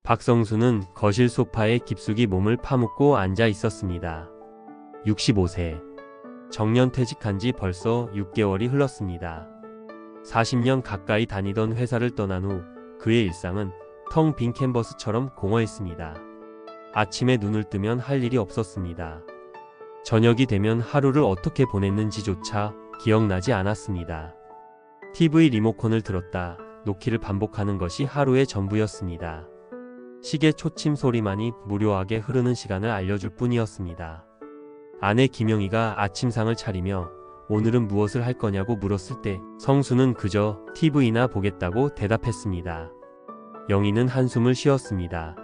박성수는 거실 소파에 깊숙이 몸을 파묻고 앉아 있었습니다. 65세. 정년퇴직한 지 벌써 6개월이 흘렀습니다. 40년 가까이 다니던 회사를 떠난 후 그의 일상은 텅 빈 캔버스처럼 공허했습니다. 아침에 눈을 뜨면 할 일이 없었습니다. 저녁이 되면 하루를 어떻게 보냈는지조차 기억나지 않았습니다. TV 리모컨을 들었다 놓기를 반복하는 것이 하루의 전부였습니다. 시계 초침 소리만이 무료하게 흐르는 시간을 알려줄 뿐이었습니다. 아내 김영희가 아침상을 차리며 오늘은 무엇을 할 거냐고 물었을 때 성수는 그저 TV나 보겠다고 대답했습니다. 영희는 한숨을 쉬었습니다.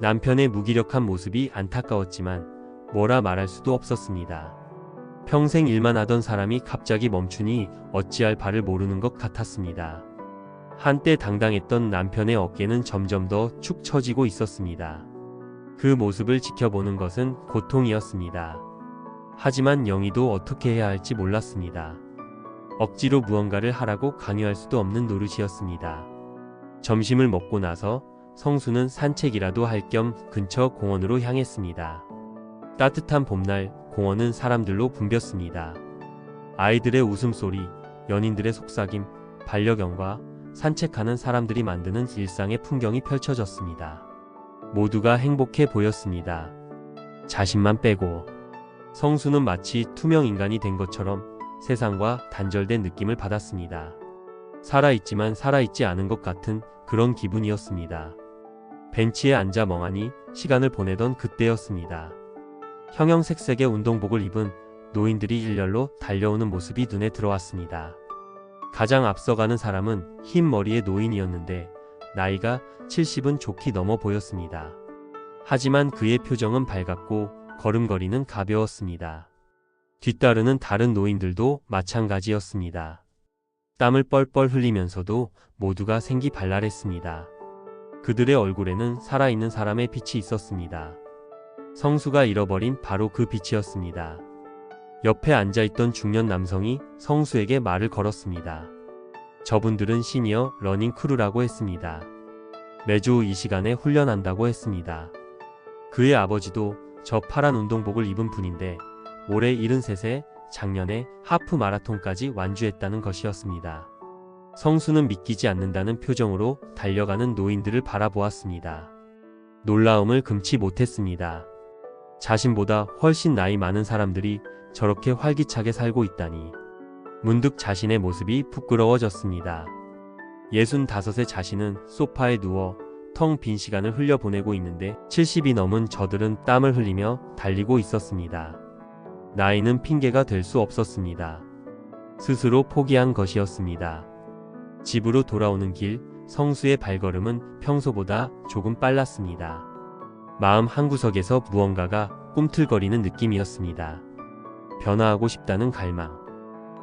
남편의 무기력한 모습이 안타까웠지만 뭐라 말할 수도 없었습니다. 평생 일만 하던 사람이 갑자기 멈추니 어찌할 바를 모르는 것 같았습니다. 한때 당당했던 남편의 어깨는 점점 더 축 처지고 있었습니다. 그 모습을 지켜보는 것은 고통이었습니다. 하지만 영희도 어떻게 해야 할지 몰랐습니다. 억지로 무언가를 하라고 강요할 수도 없는 노릇이었습니다. 점심을 먹고 나서 성수는 산책이라도 할 겸 근처 공원으로 향했습니다. 따뜻한 봄날 공원은 사람들로 붐볐습니다. 아이들의 웃음소리, 연인들의 속삭임, 반려견과 산책하는 사람들이 만드는 일상의 풍경이 펼쳐졌습니다. 모두가 행복해 보였습니다. 자신만 빼고. 성수는 마치 투명 인간이 된 것처럼 세상과 단절된 느낌을 받았습니다. 살아있지만 살아있지 않은 것 같은 그런 기분이었습니다. 벤치에 앉아 멍하니 시간을 보내던 그때였습니다. 형형색색의 운동복을 입은 노인들이 일렬로 달려오는 모습이 눈에 들어왔습니다. 가장 앞서가는 사람은 흰 머리의 노인이었는데 나이가 70은 좋게 넘어 보였습니다. 하지만 그의 표정은 밝았고 걸음걸이는 가벼웠습니다. 뒤따르는 다른 노인들도 마찬가지였습니다. 땀을 뻘뻘 흘리면서도 모두가 생기발랄했습니다. 그들의 얼굴에는 살아있는 사람의 빛이 있었습니다. 성수가 잃어버린 바로 그 빛이었습니다. 옆에 앉아있던 중년 남성이 성수에게 말을 걸었습니다. 저분들은 시니어 러닝 크루라고 했습니다. 매주 이 시간에 훈련한다고 했습니다. 그의 아버지도 저 파란 운동복을 입은 분인데 올해 73세, 작년에 하프 마라톤까지 완주했다는 것이었습니다. 성수는 믿기지 않는다는 표정으로 달려가는 노인들을 바라보았습니다. 놀라움을 금치 못했습니다. 자신보다 훨씬 나이 많은 사람들이 저렇게 활기차게 살고 있다니. 문득 자신의 모습이 부끄러워졌습니다. 65의 자신은 소파에 누워 텅 빈 시간을 흘려보내고 있는데 70이 넘은 저들은 땀을 흘리며 달리고 있었습니다. 나이는 핑계가 될 수 없었습니다. 스스로 포기한 것이었습니다. 집으로 돌아오는 길, 성수의 발걸음은 평소보다 조금 빨랐습니다. 마음 한구석에서 무언가가 꿈틀거리는 느낌이었습니다. 변화하고 싶다는 갈망,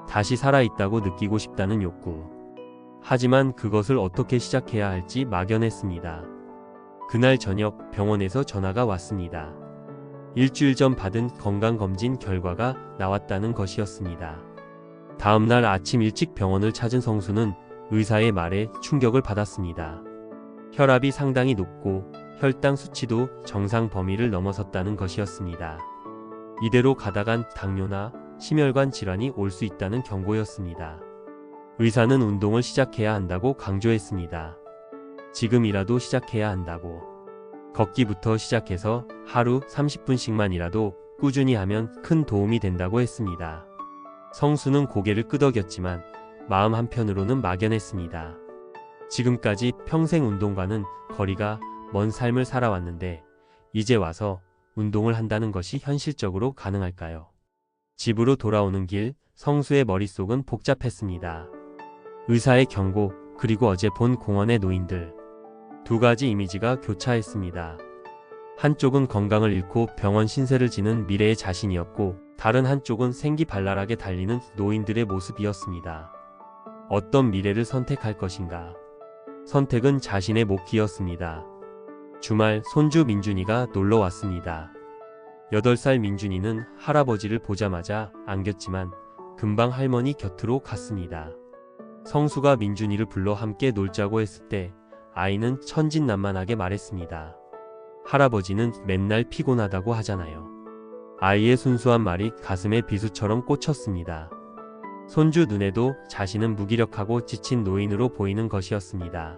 다시 살아있다고 느끼고 싶다는 욕구. 하지만 그것을 어떻게 시작해야 할지 막연했습니다. 그날 저녁 병원에서 전화가 왔습니다. 일주일 전 받은 건강검진 결과가 나왔다는 것이었습니다. 다음날 아침 일찍 병원을 찾은 성수는 의사의 말에 충격을 받았습니다. 혈압이 상당히 높고 혈당 수치도 정상 범위를 넘어섰다는 것이었습니다. 이대로 가다간 당뇨나 심혈관 질환이 올 수 있다는 경고였습니다. 의사는 운동을 시작해야 한다고 강조했습니다. 지금이라도 시작해야 한다고. 걷기부터 시작해서 하루 30분씩만이라도 꾸준히 하면 큰 도움이 된다고 했습니다. 성수는 고개를 끄덕였지만 마음 한편으로는 막연했습니다. 지금까지 평생 운동과는 거리가 먼 삶을 살아왔는데 이제 와서 운동을 한다는 것이 현실적으로 가능할까요? 집으로 돌아오는 길, 성수의 머릿속은 복잡했습니다. 의사의 경고, 그리고 어제 본 공원의 노인들. 두 가지 이미지가 교차했습니다. 한쪽은 건강을 잃고 병원 신세를 지는 미래의 자신이었고 다른 한쪽은 생기발랄하게 달리는 노인들의 모습이었습니다. 어떤 미래를 선택할 것인가? 선택은 자신의 몫이었습니다. 주말 손주 민준이가 놀러 왔습니다. 8살 민준이는 할아버지를 보자마자 안겼지만 금방 할머니 곁으로 갔습니다. 성수가 민준이를 불러 함께 놀자고 했을 때 아이는 천진난만하게 말했습니다. 할아버지는 맨날 피곤하다고 하잖아요. 아이의 순수한 말이 가슴에 비수처럼 꽂혔습니다. 손주 눈에도 자신은 무기력하고 지친 노인으로 보이는 것이었습니다.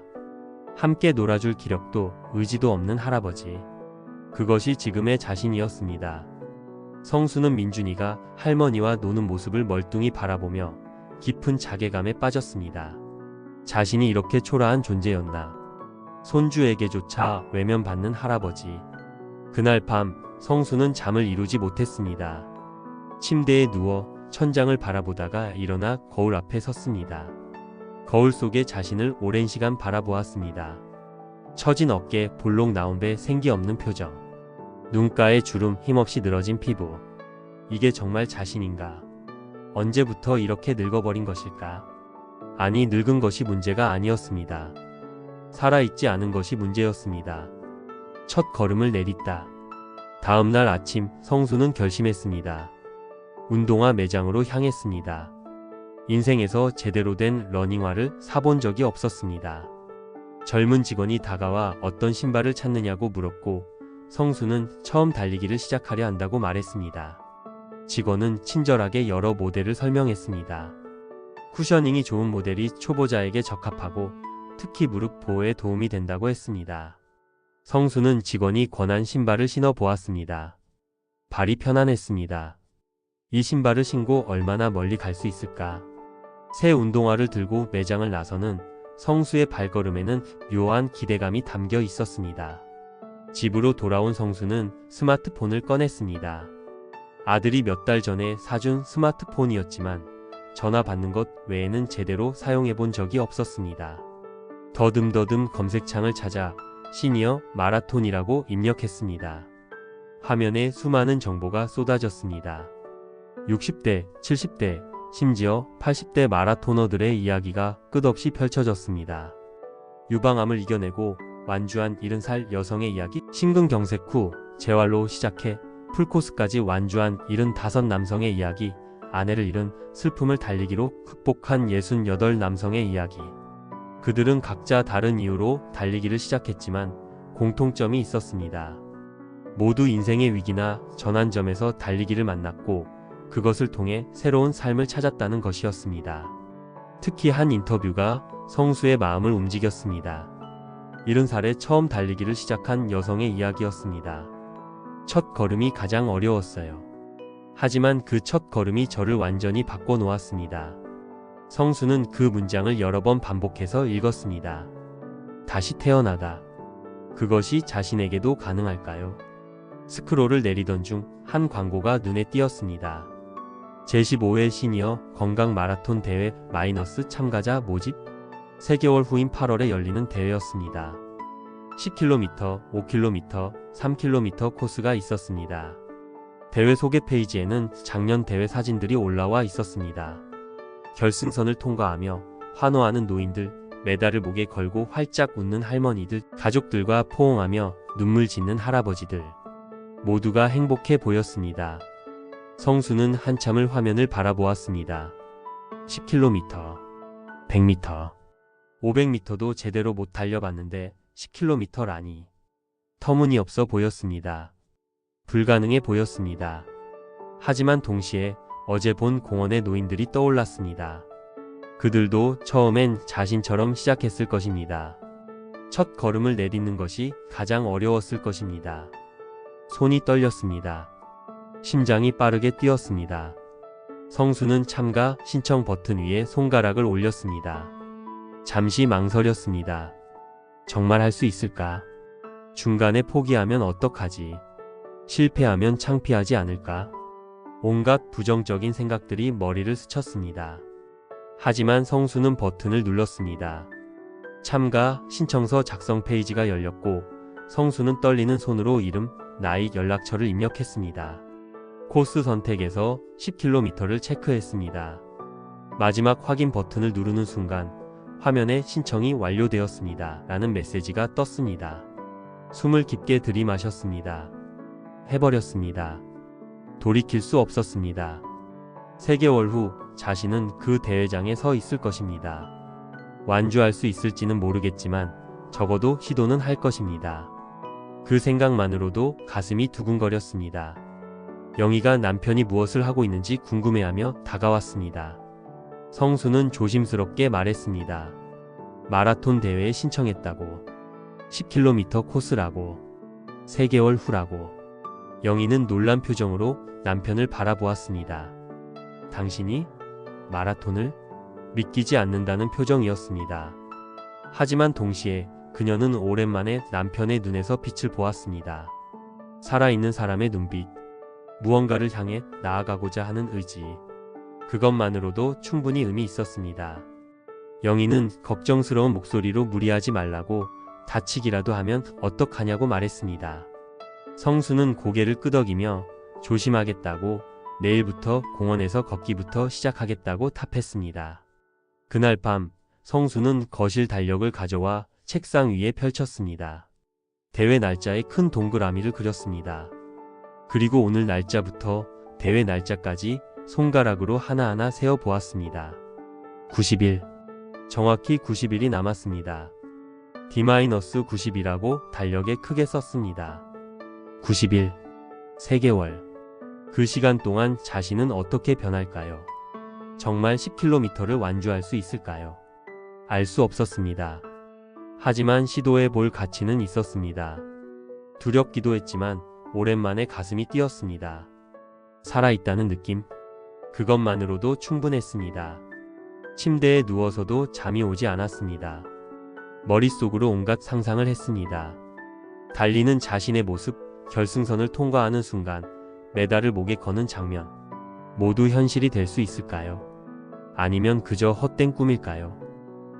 함께 놀아줄 기력도 의지도 없는 할아버지. 그것이 지금의 자신이었습니다. 성수는 민준이가 할머니와 노는 모습을 멀뚱히 바라보며 깊은 자괴감에 빠졌습니다. 자신이 이렇게 초라한 존재였나. 손주에게조차 외면받는 할아버지. 그날 밤 성수는 잠을 이루지 못했습니다. 침대에 누워 천장을 바라보다가 일어나 거울 앞에 섰습니다. 거울 속에 자신을 오랜 시간 바라보았습니다. 처진 어깨, 볼록 나온 배, 생기 없는 표정. 눈가에 주름, 힘없이 늘어진 피부. 이게 정말 자신인가? 언제부터 이렇게 늙어버린 것일까? 아니, 늙은 것이 문제가 아니었습니다. 살아있지 않은 것이 문제였습니다. 첫 걸음을 내딛다. 다음 날 아침 성수는 결심했습니다. 운동화 매장으로 향했습니다. 인생에서 제대로 된 러닝화를 사본 적이 없었습니다. 젊은 직원이 다가와 어떤 신발을 찾느냐고 물었고 성수는 처음 달리기를 시작하려 한다고 말했습니다. 직원은 친절하게 여러 모델을 설명했습니다. 쿠셔닝이 좋은 모델이 초보자에게 적합하고 특히 무릎 보호에 도움이 된다고 했습니다. 성수는 직원이 권한 신발을 신어 보았습니다. 발이 편안했습니다. 이 신발을 신고 얼마나 멀리 갈 수 있을까? 새 운동화를 들고 매장을 나서는 성수의 발걸음에는 묘한 기대감이 담겨 있었습니다. 집으로 돌아온 성수는 스마트폰을 꺼냈습니다. 아들이 몇 달 전에 사준 스마트폰이었지만 전화 받는 것 외에는 제대로 사용해 본 적이 없었습니다. 더듬더듬 검색창을 찾아 시니어 마라톤이라고 입력했습니다. 화면에 수많은 정보가 쏟아졌습니다. 60대, 70대, 심지어 80대 마라토너들의 이야기가 끝없이 펼쳐졌습니다. 유방암을 이겨내고 완주한 70살 여성의 이야기, 심근경색 후 재활로 시작해 풀코스까지 완주한 75 남성의 이야기, 아내를 잃은 슬픔을 달리기로 극복한 68 남성의 이야기. 그들은 각자 다른 이유로 달리기를 시작했지만 공통점이 있었습니다. 모두 인생의 위기나 전환점에서 달리기를 만났고 그것을 통해 새로운 삶을 찾았다는 것이었습니다. 특히 한 인터뷰가 성수의 마음을 움직였습니다. 70살에 처음 달리기를 시작한 여성의 이야기였습니다. 첫 걸음이 가장 어려웠어요. 하지만 그 첫 걸음이 저를 완전히 바꿔놓았습니다. 성수는 그 문장을 여러 번 반복해서 읽었습니다. 다시 태어나다. 그것이 자신에게도 가능할까요? 스크롤을 내리던 중 한 광고가 눈에 띄었습니다. 제15회 시니어 건강 마라톤 대회 마이너스 참가자 모집? 3개월 후인 8월에 열리는 대회였습니다. 10km, 5km, 3km 코스가 있었습니다. 대회 소개 페이지에는 작년 대회 사진들이 올라와 있었습니다. 결승선을 통과하며 환호하는 노인들, 메달을 목에 걸고 활짝 웃는 할머니들, 가족들과 포옹하며 눈물 짓는 할아버지들. 모두가 행복해 보였습니다. 성수는 한참을 화면을 바라보았습니다. 10km, 100m, 500m도 제대로 못 달려봤는데 10km라니. 터무니없어 보였습니다. 불가능해 보였습니다. 하지만 동시에 어제 본 공원의 노인들이 떠올랐습니다. 그들도 처음엔 자신처럼 시작했을 것입니다. 첫 걸음을 내딛는 것이 가장 어려웠을 것입니다. 손이 떨렸습니다. 심장이 빠르게 뛰었습니다. 성수는 참가 신청 버튼 위에 손가락을 올렸습니다. 잠시 망설였습니다. 정말 할 수 있을까? 중간에 포기하면 어떡하지? 실패하면 창피하지 않을까? 온갖 부정적인 생각들이 머리를 스쳤습니다. 하지만 성수는 버튼을 눌렀습니다. 참가 신청서 작성 페이지가 열렸고 성수는 떨리는 손으로 이름, 나이, 연락처를 입력했습니다. 코스 선택에서 10km를 체크했습니다. 마지막 확인 버튼을 누르는 순간 화면에 신청이 완료되었습니다. 라는 메시지가 떴습니다. 숨을 깊게 들이마셨습니다. 해버렸습니다. 돌이킬 수 없었습니다. 3개월 후 자신은 그 대회장에 서 있을 것입니다. 완주할 수 있을지는 모르겠지만 적어도 시도는 할 것입니다. 그 생각만으로도 가슴이 두근거렸습니다. 영희가 남편이 무엇을 하고 있는지 궁금해하며 다가왔습니다. 성수는 조심스럽게 말했습니다. 마라톤 대회에 신청했다고. 10km 코스라고. 3개월 후라고. 영희는 놀란 표정으로 남편을 바라보았습니다. 당신이 마라톤을? 믿기지 않는다는 표정이었습니다. 하지만 동시에 그녀는 오랜만에 남편의 눈에서 빛을 보았습니다. 살아있는 사람의 눈빛, 무언가를 향해 나아가고자 하는 의지. 그것만으로도 충분히 의미 있었습니다. 영희는 걱정스러운 목소리로 무리하지 말라고, 다치기라도 하면 어떡하냐고 말했습니다. 성수는 고개를 끄덕이며 조심하겠다고, 내일부터 공원에서 걷기부터 시작하겠다고 답했습니다. 그날 밤 성수는 거실 달력을 가져와 책상 위에 펼쳤습니다. 대회 날짜에 큰 동그라미를 그렸습니다. 그리고 오늘 날짜부터 대회 날짜까지 손가락으로 하나하나 세어보았습니다. 90일. 정확히 90일이 남았습니다. D-90이라고 달력에 크게 썼습니다. 90일. 3개월. 그 시간 동안 자신은 어떻게 변할까요? 정말 10km를 완주할 수 있을까요? 알 수 없었습니다. 하지만 시도해 볼 가치는 있었습니다. 두렵기도 했지만 오랜만에 가슴이 뛰었습니다. 살아있다는 느낌? 그것만으로도 충분했습니다. 침대에 누워서도 잠이 오지 않았습니다. 머릿속으로 온갖 상상을 했습니다. 달리는 자신의 모습, 결승선을 통과하는 순간, 메달을 목에 거는 장면. 모두 현실이 될 수 있을까요? 아니면 그저 헛된 꿈일까요?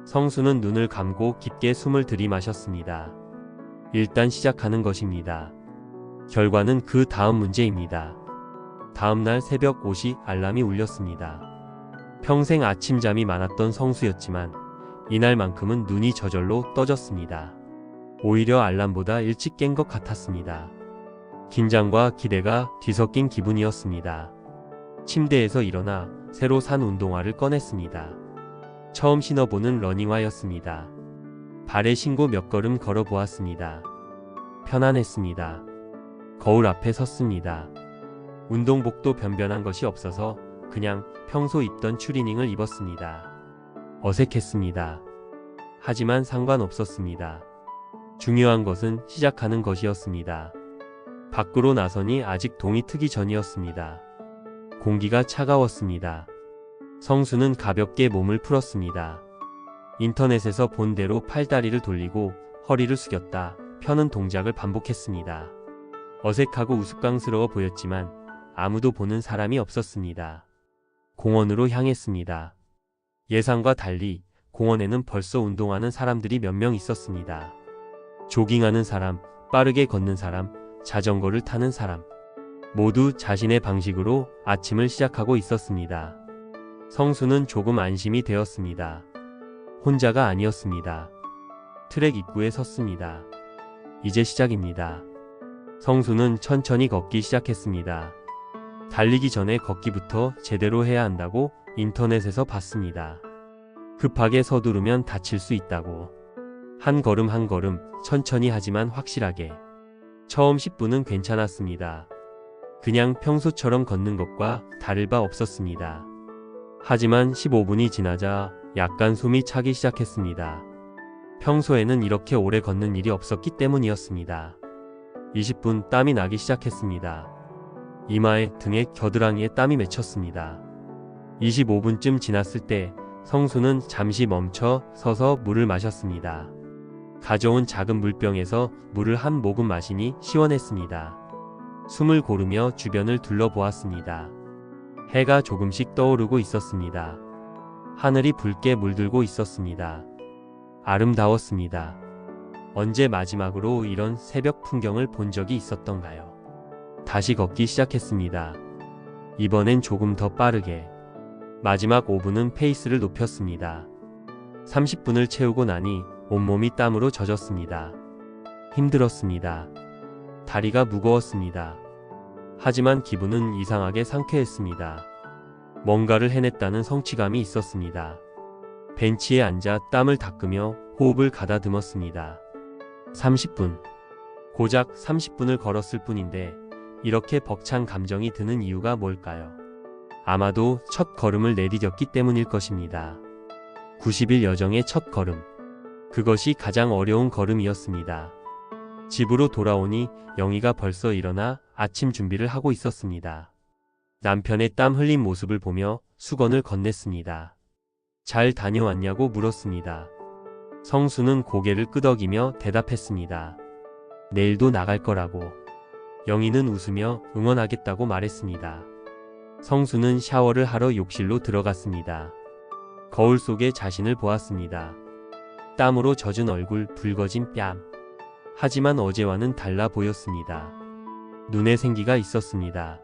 성수는 눈을 감고 깊게 숨을 들이마셨습니다. 일단 시작하는 것입니다. 결과는 그 다음 문제입니다. 다음날 새벽 5시 알람이 울렸습니다. 평생 아침잠이 많았던 성수였지만 이날만큼은 눈이 저절로 떠졌습니다. 오히려 알람보다 일찍 깬 것 같았습니다. 긴장과 기대가 뒤섞인 기분이었습니다. 침대에서 일어나 새로 산 운동화를 꺼냈습니다. 처음 신어보는 러닝화였습니다. 발에 신고 몇 걸음 걸어보았습니다. 편안했습니다. 거울 앞에 섰습니다. 운동복도 변변한 것이 없어서 그냥 평소 입던 추리닝을 입었습니다. 어색했습니다. 하지만 상관없었습니다. 중요한 것은 시작하는 것이었습니다. 밖으로 나서니 아직 동이 트기 전이었습니다. 공기가 차가웠습니다. 성수는 가볍게 몸을 풀었습니다. 인터넷에서 본 대로 팔다리를 돌리고 허리를 숙였다 펴는 동작을 반복했습니다. 어색하고 우스꽝스러워 보였지만 아무도 보는 사람이 없었습니다. 공원으로 향했습니다. 예상과 달리 공원에는 벌써 운동하는 사람들이 몇 명 있었습니다. 조깅하는 사람, 빠르게 걷는 사람, 자전거를 타는 사람. 모두 자신의 방식으로 아침을 시작하고 있었습니다. 성수는 조금 안심이 되었습니다. 혼자가 아니었습니다. 트랙 입구에 섰습니다. 이제 시작입니다. 성수는 천천히 걷기 시작했습니다. 달리기 전에 걷기부터 제대로 해야 한다고 인터넷에서 봤습니다. 급하게 서두르면 다칠 수 있다고. 한 걸음 한 걸음 천천히 하지만 확실하게. 처음 10분은 괜찮았습니다. 그냥 평소처럼 걷는 것과 다를 바 없었습니다. 하지만 15분이 지나자 약간 숨이 차기 시작했습니다. 평소에는 이렇게 오래 걷는 일이 없었기 때문이었습니다. 20분 땀이 나기 시작했습니다. 이마에, 등에, 겨드랑이에 땀이 맺혔습니다. 25분쯤 지났을 때 성수는 잠시 멈춰 서서 물을 마셨습니다. 가져온 작은 물병에서 물을 한 모금 마시니 시원했습니다. 숨을 고르며 주변을 둘러보았습니다. 해가 조금씩 떠오르고 있었습니다. 하늘이 붉게 물들고 있었습니다. 아름다웠습니다. 언제 마지막으로 이런 새벽 풍경을 본 적이 있었던가요? 다시 걷기 시작했습니다. 이번엔 조금 더 빠르게. 마지막 5분은 페이스를 높였습니다. 30분을 채우고 나니 온몸이 땀으로 젖었습니다. 힘들었습니다. 다리가 무거웠습니다. 하지만 기분은 이상하게 상쾌했습니다. 뭔가를 해냈다는 성취감이 있었습니다. 벤치에 앉아 땀을 닦으며 호흡을 가다듬었습니다. 30분. 고작 30분을 걸었을 뿐인데 이렇게 벅찬 감정이 드는 이유가 뭘까요? 아마도 첫 걸음을 내디뎠기 때문일 것입니다. 90일 여정의 첫 걸음. 그것이 가장 어려운 걸음이었습니다. 집으로 돌아오니 영희가 벌써 일어나 아침 준비를 하고 있었습니다. 남편의 땀 흘린 모습을 보며 수건을 건넸습니다. 잘 다녀왔냐고 물었습니다. 성수는 고개를 끄덕이며 대답했습니다. 내일도 나갈 거라고. 영희는 웃으며 응원하겠다고 말했습니다. 성수는 샤워를 하러 욕실로 들어갔습니다. 거울 속에 자신을 보았습니다. 땀으로 젖은 얼굴, 붉어진 뺨. 하지만 어제와는 달라 보였습니다. 눈에 생기가 있었습니다.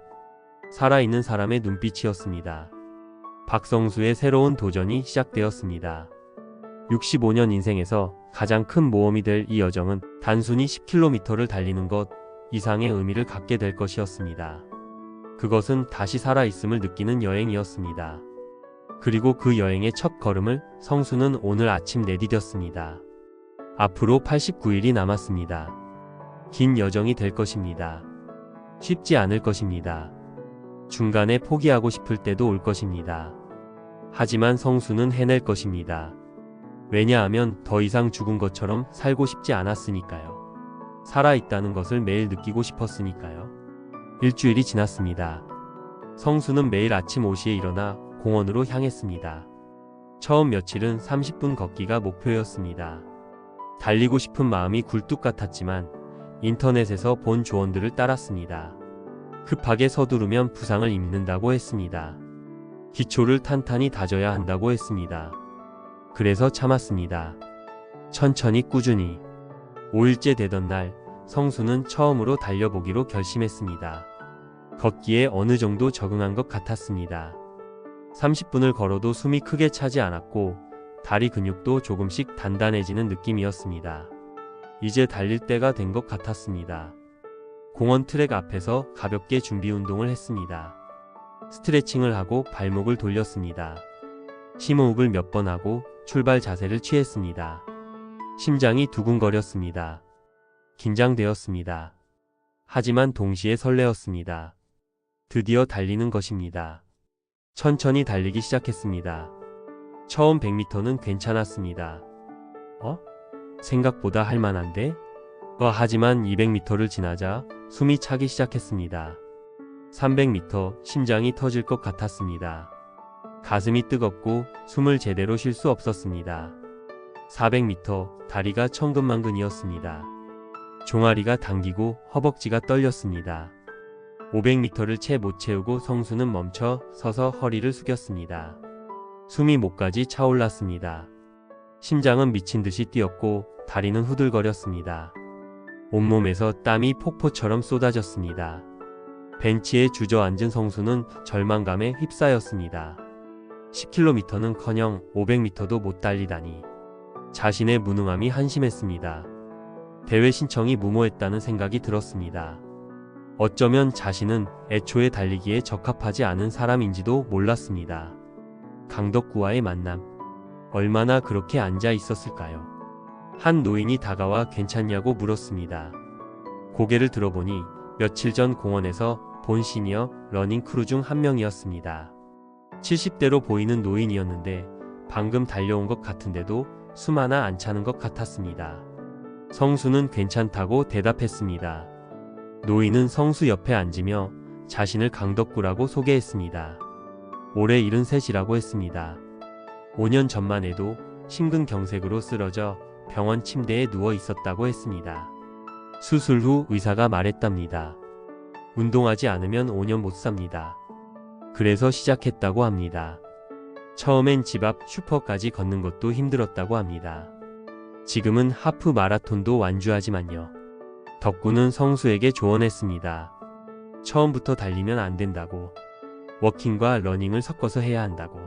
살아있는 사람의 눈빛이었습니다. 박성수의 새로운 도전이 시작되었습니다. 65년 인생에서 가장 큰 모험이 될 이 여정은 단순히 10km를 달리는 것 이상의 의미를 갖게 될 것이었습니다. 그것은 다시 살아있음을 느끼는 여행이었습니다. 그리고 그 여행의 첫 걸음을 성수는 오늘 아침 내디뎠습니다. 앞으로 89일이 남았습니다. 긴 여정이 될 것입니다. 쉽지 않을 것입니다. 중간에 포기하고 싶을 때도 올 것입니다. 하지만 성수는 해낼 것입니다. 왜냐하면 더 이상 죽은 것처럼 살고 싶지 않았으니까요. 살아있다는 것을 매일 느끼고 싶었으니까요. 일주일이 지났습니다. 성수는 매일 아침 5시에 일어나 공원으로 향했습니다. 처음 며칠은 30분 걷기가 목표였습니다. 달리고 싶은 마음이 굴뚝 같았지만 인터넷에서 본 조언들을 따랐습니다. 급하게 서두르면 부상을 입는다고 했습니다. 기초를 탄탄히 다져야 한다고 했습니다. 그래서 참았습니다. 천천히 꾸준히. 5일째 되던 날 성수는 처음으로 달려보기로 결심했습니다. 걷기에 어느 정도 적응한 것 같았습니다. 30분을 걸어도 숨이 크게 차지 않았고 다리 근육도 조금씩 단단해지는 느낌이었습니다. 이제 달릴 때가 된 것 같았습니다. 공원 트랙 앞에서 가볍게 준비 운동을 했습니다. 스트레칭을 하고 발목을 돌렸습니다. 심호흡을 몇 번 하고 출발 자세를 취했습니다. 심장이 두근거렸습니다. 긴장되었습니다. 하지만 동시에 설레었습니다. 드디어 달리는 것입니다. 천천히 달리기 시작했습니다. 처음 100m는 괜찮았습니다. 생각보다 할만한데? 하지만 200m를 지나자 숨이 차기 시작했습니다. 300m 심장이 터질 것 같았습니다. 가슴이 뜨겁고 숨을 제대로 쉴 수 없었습니다. 400m 다리가 천근만근이었습니다. 종아리가 당기고 허벅지가 떨렸습니다. 500m를 채 못 채우고 성수는 멈춰 서서 허리를 숙였습니다. 숨이 목까지 차올랐습니다. 심장은 미친 듯이 뛰었고 다리는 후들거렸습니다. 온몸에서 땀이 폭포처럼 쏟아졌습니다. 벤치에 주저앉은 성수는 절망감에 휩싸였습니다. 10km는커녕 500m도 못 달리다니. 자신의 무능함이 한심했습니다. 대회 신청이 무모했다는 생각이 들었습니다. 어쩌면 자신은 애초에 달리기에 적합하지 않은 사람인지도 몰랐습니다. 강덕구와의 만남. 얼마나 그렇게 앉아 있었을까요? 한 노인이 다가와 괜찮냐고 물었습니다. 고개를 들어보니 며칠 전 공원에서 본 시니어 러닝 크루 중 한 명이었습니다. 70대로 보이는 노인이었는데 방금 달려온 것 같은데도 숨 하나 안 차는 것 같았습니다. 성수는 괜찮다고 대답했습니다. 노인은 성수 옆에 앉으며 자신을 강덕구라고 소개했습니다. 올해 73이라고 했습니다. 5년 전만 해도 심근경색으로 쓰러져 병원 침대에 누워 있었다고 했습니다. 수술 후 의사가 말했답니다. 운동하지 않으면 5년 못 삽니다. 그래서 시작했다고 합니다. 처음엔 집 앞 슈퍼까지 걷는 것도 힘들었다고 합니다. 지금은 하프 마라톤도 완주하지만요. 덕구는 성수에게 조언했습니다. 처음부터 달리면 안 된다고. 워킹과 러닝을 섞어서 해야 한다고.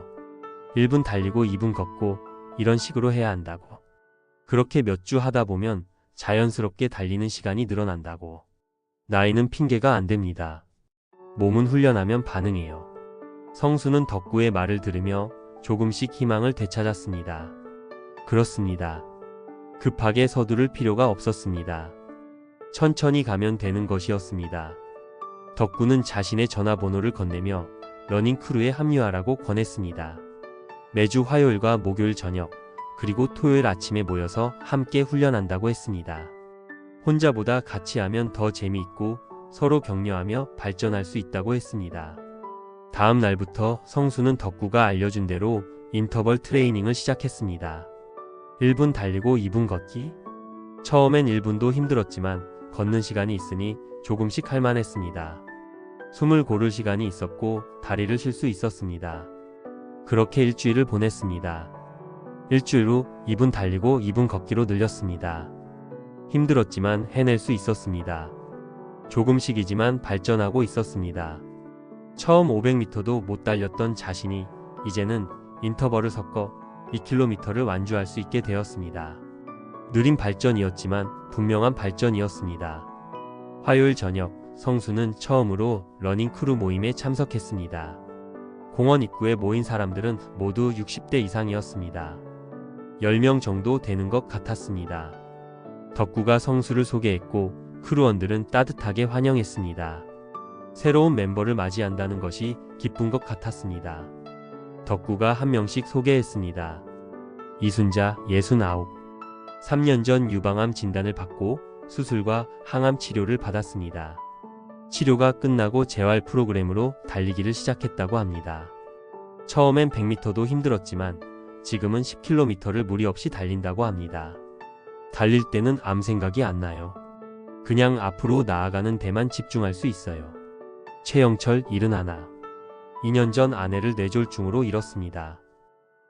1분 달리고 2분 걷고 이런 식으로 해야 한다고. 그렇게 몇 주 하다 보면 자연스럽게 달리는 시간이 늘어난다고. 나이는 핑계가 안 됩니다. 몸은 훈련하면 반응해요. 성수는 덕구의 말을 들으며 조금씩 희망을 되찾았습니다. 그렇습니다. 급하게 서두를 필요가 없었습니다. 천천히 가면 되는 것이었습니다. 덕구는 자신의 전화번호를 건네며 러닝크루에 합류하라고 권했습니다. 매주 화요일과 목요일 저녁, 그리고 토요일 아침에 모여서 함께 훈련한다고 했습니다. 혼자보다 같이 하면 더 재미있고 서로 격려하며 발전할 수 있다고 했습니다. 다음 날부터 성수는 덕구가 알려준 대로 인터벌 트레이닝을 시작했습니다. 1분 달리고 2분 걷기? 처음엔 1분도 힘들었지만 걷는 시간이 있으니 조금씩 할만했습니다. 숨을 고를 시간이 있었고 다리를 쉴 수 있었습니다. 그렇게 일주일을 보냈습니다. 일주일 후 2분 달리고 2분 걷기로 늘렸습니다. 힘들었지만 해낼 수 있었습니다. 조금씩이지만 발전하고 있었습니다. 처음 500m도 못 달렸던 자신이 이제는 인터벌을 섞어 2km를 완주할 수 있게 되었습니다. 느린 발전이었지만 분명한 발전이었습니다. 화요일 저녁, 성수는 처음으로 러닝크루 모임에 참석했습니다. 공원 입구에 모인 사람들은 모두 60대 이상이었습니다. 10명 정도 되는 것 같았습니다. 덕구가 성수를 소개했고 크루원들은 따뜻하게 환영했습니다. 새로운 멤버를 맞이한다는 것이 기쁜 것 같았습니다. 덕구가 한 명씩 소개했습니다. 이순자 69. 3년 전 유방암 진단을 받고 수술과 항암 치료를 받았습니다. 치료가 끝나고 재활 프로그램으로 달리기를 시작했다고 합니다. 처음엔 100m도 힘들었지만 지금은 10km를 무리 없이 달린다고 합니다. 달릴 때는 암 생각이 안 나요. 그냥 앞으로 나아가는 데만 집중할 수 있어요. 최영철 71. 2년 전 아내를 뇌졸중으로 잃었습니다.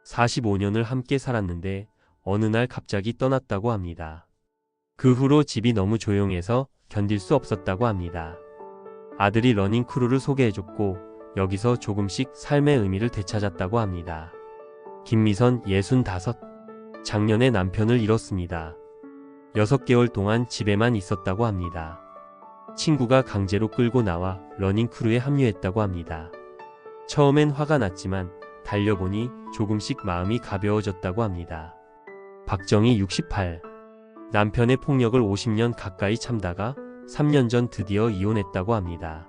45년을 함께 살았는데 어느 날 갑자기 떠났다고 합니다. 그 후로 집이 너무 조용해서 견딜 수 없었다고 합니다. 아들이 러닝크루를 소개해줬고 여기서 조금씩 삶의 의미를 되찾았다고 합니다. 김미선 65. 작년에 남편을 잃었습니다. 6개월 동안 집에만 있었다고 합니다. 친구가 강제로 끌고 나와 러닝크루에 합류했다고 합니다. 처음엔 화가 났지만 달려보니 조금씩 마음이 가벼워졌다고 합니다. 박정희 68. 남편의 폭력을 50년 가까이 참다가 3년 전 드디어 이혼했다고 합니다.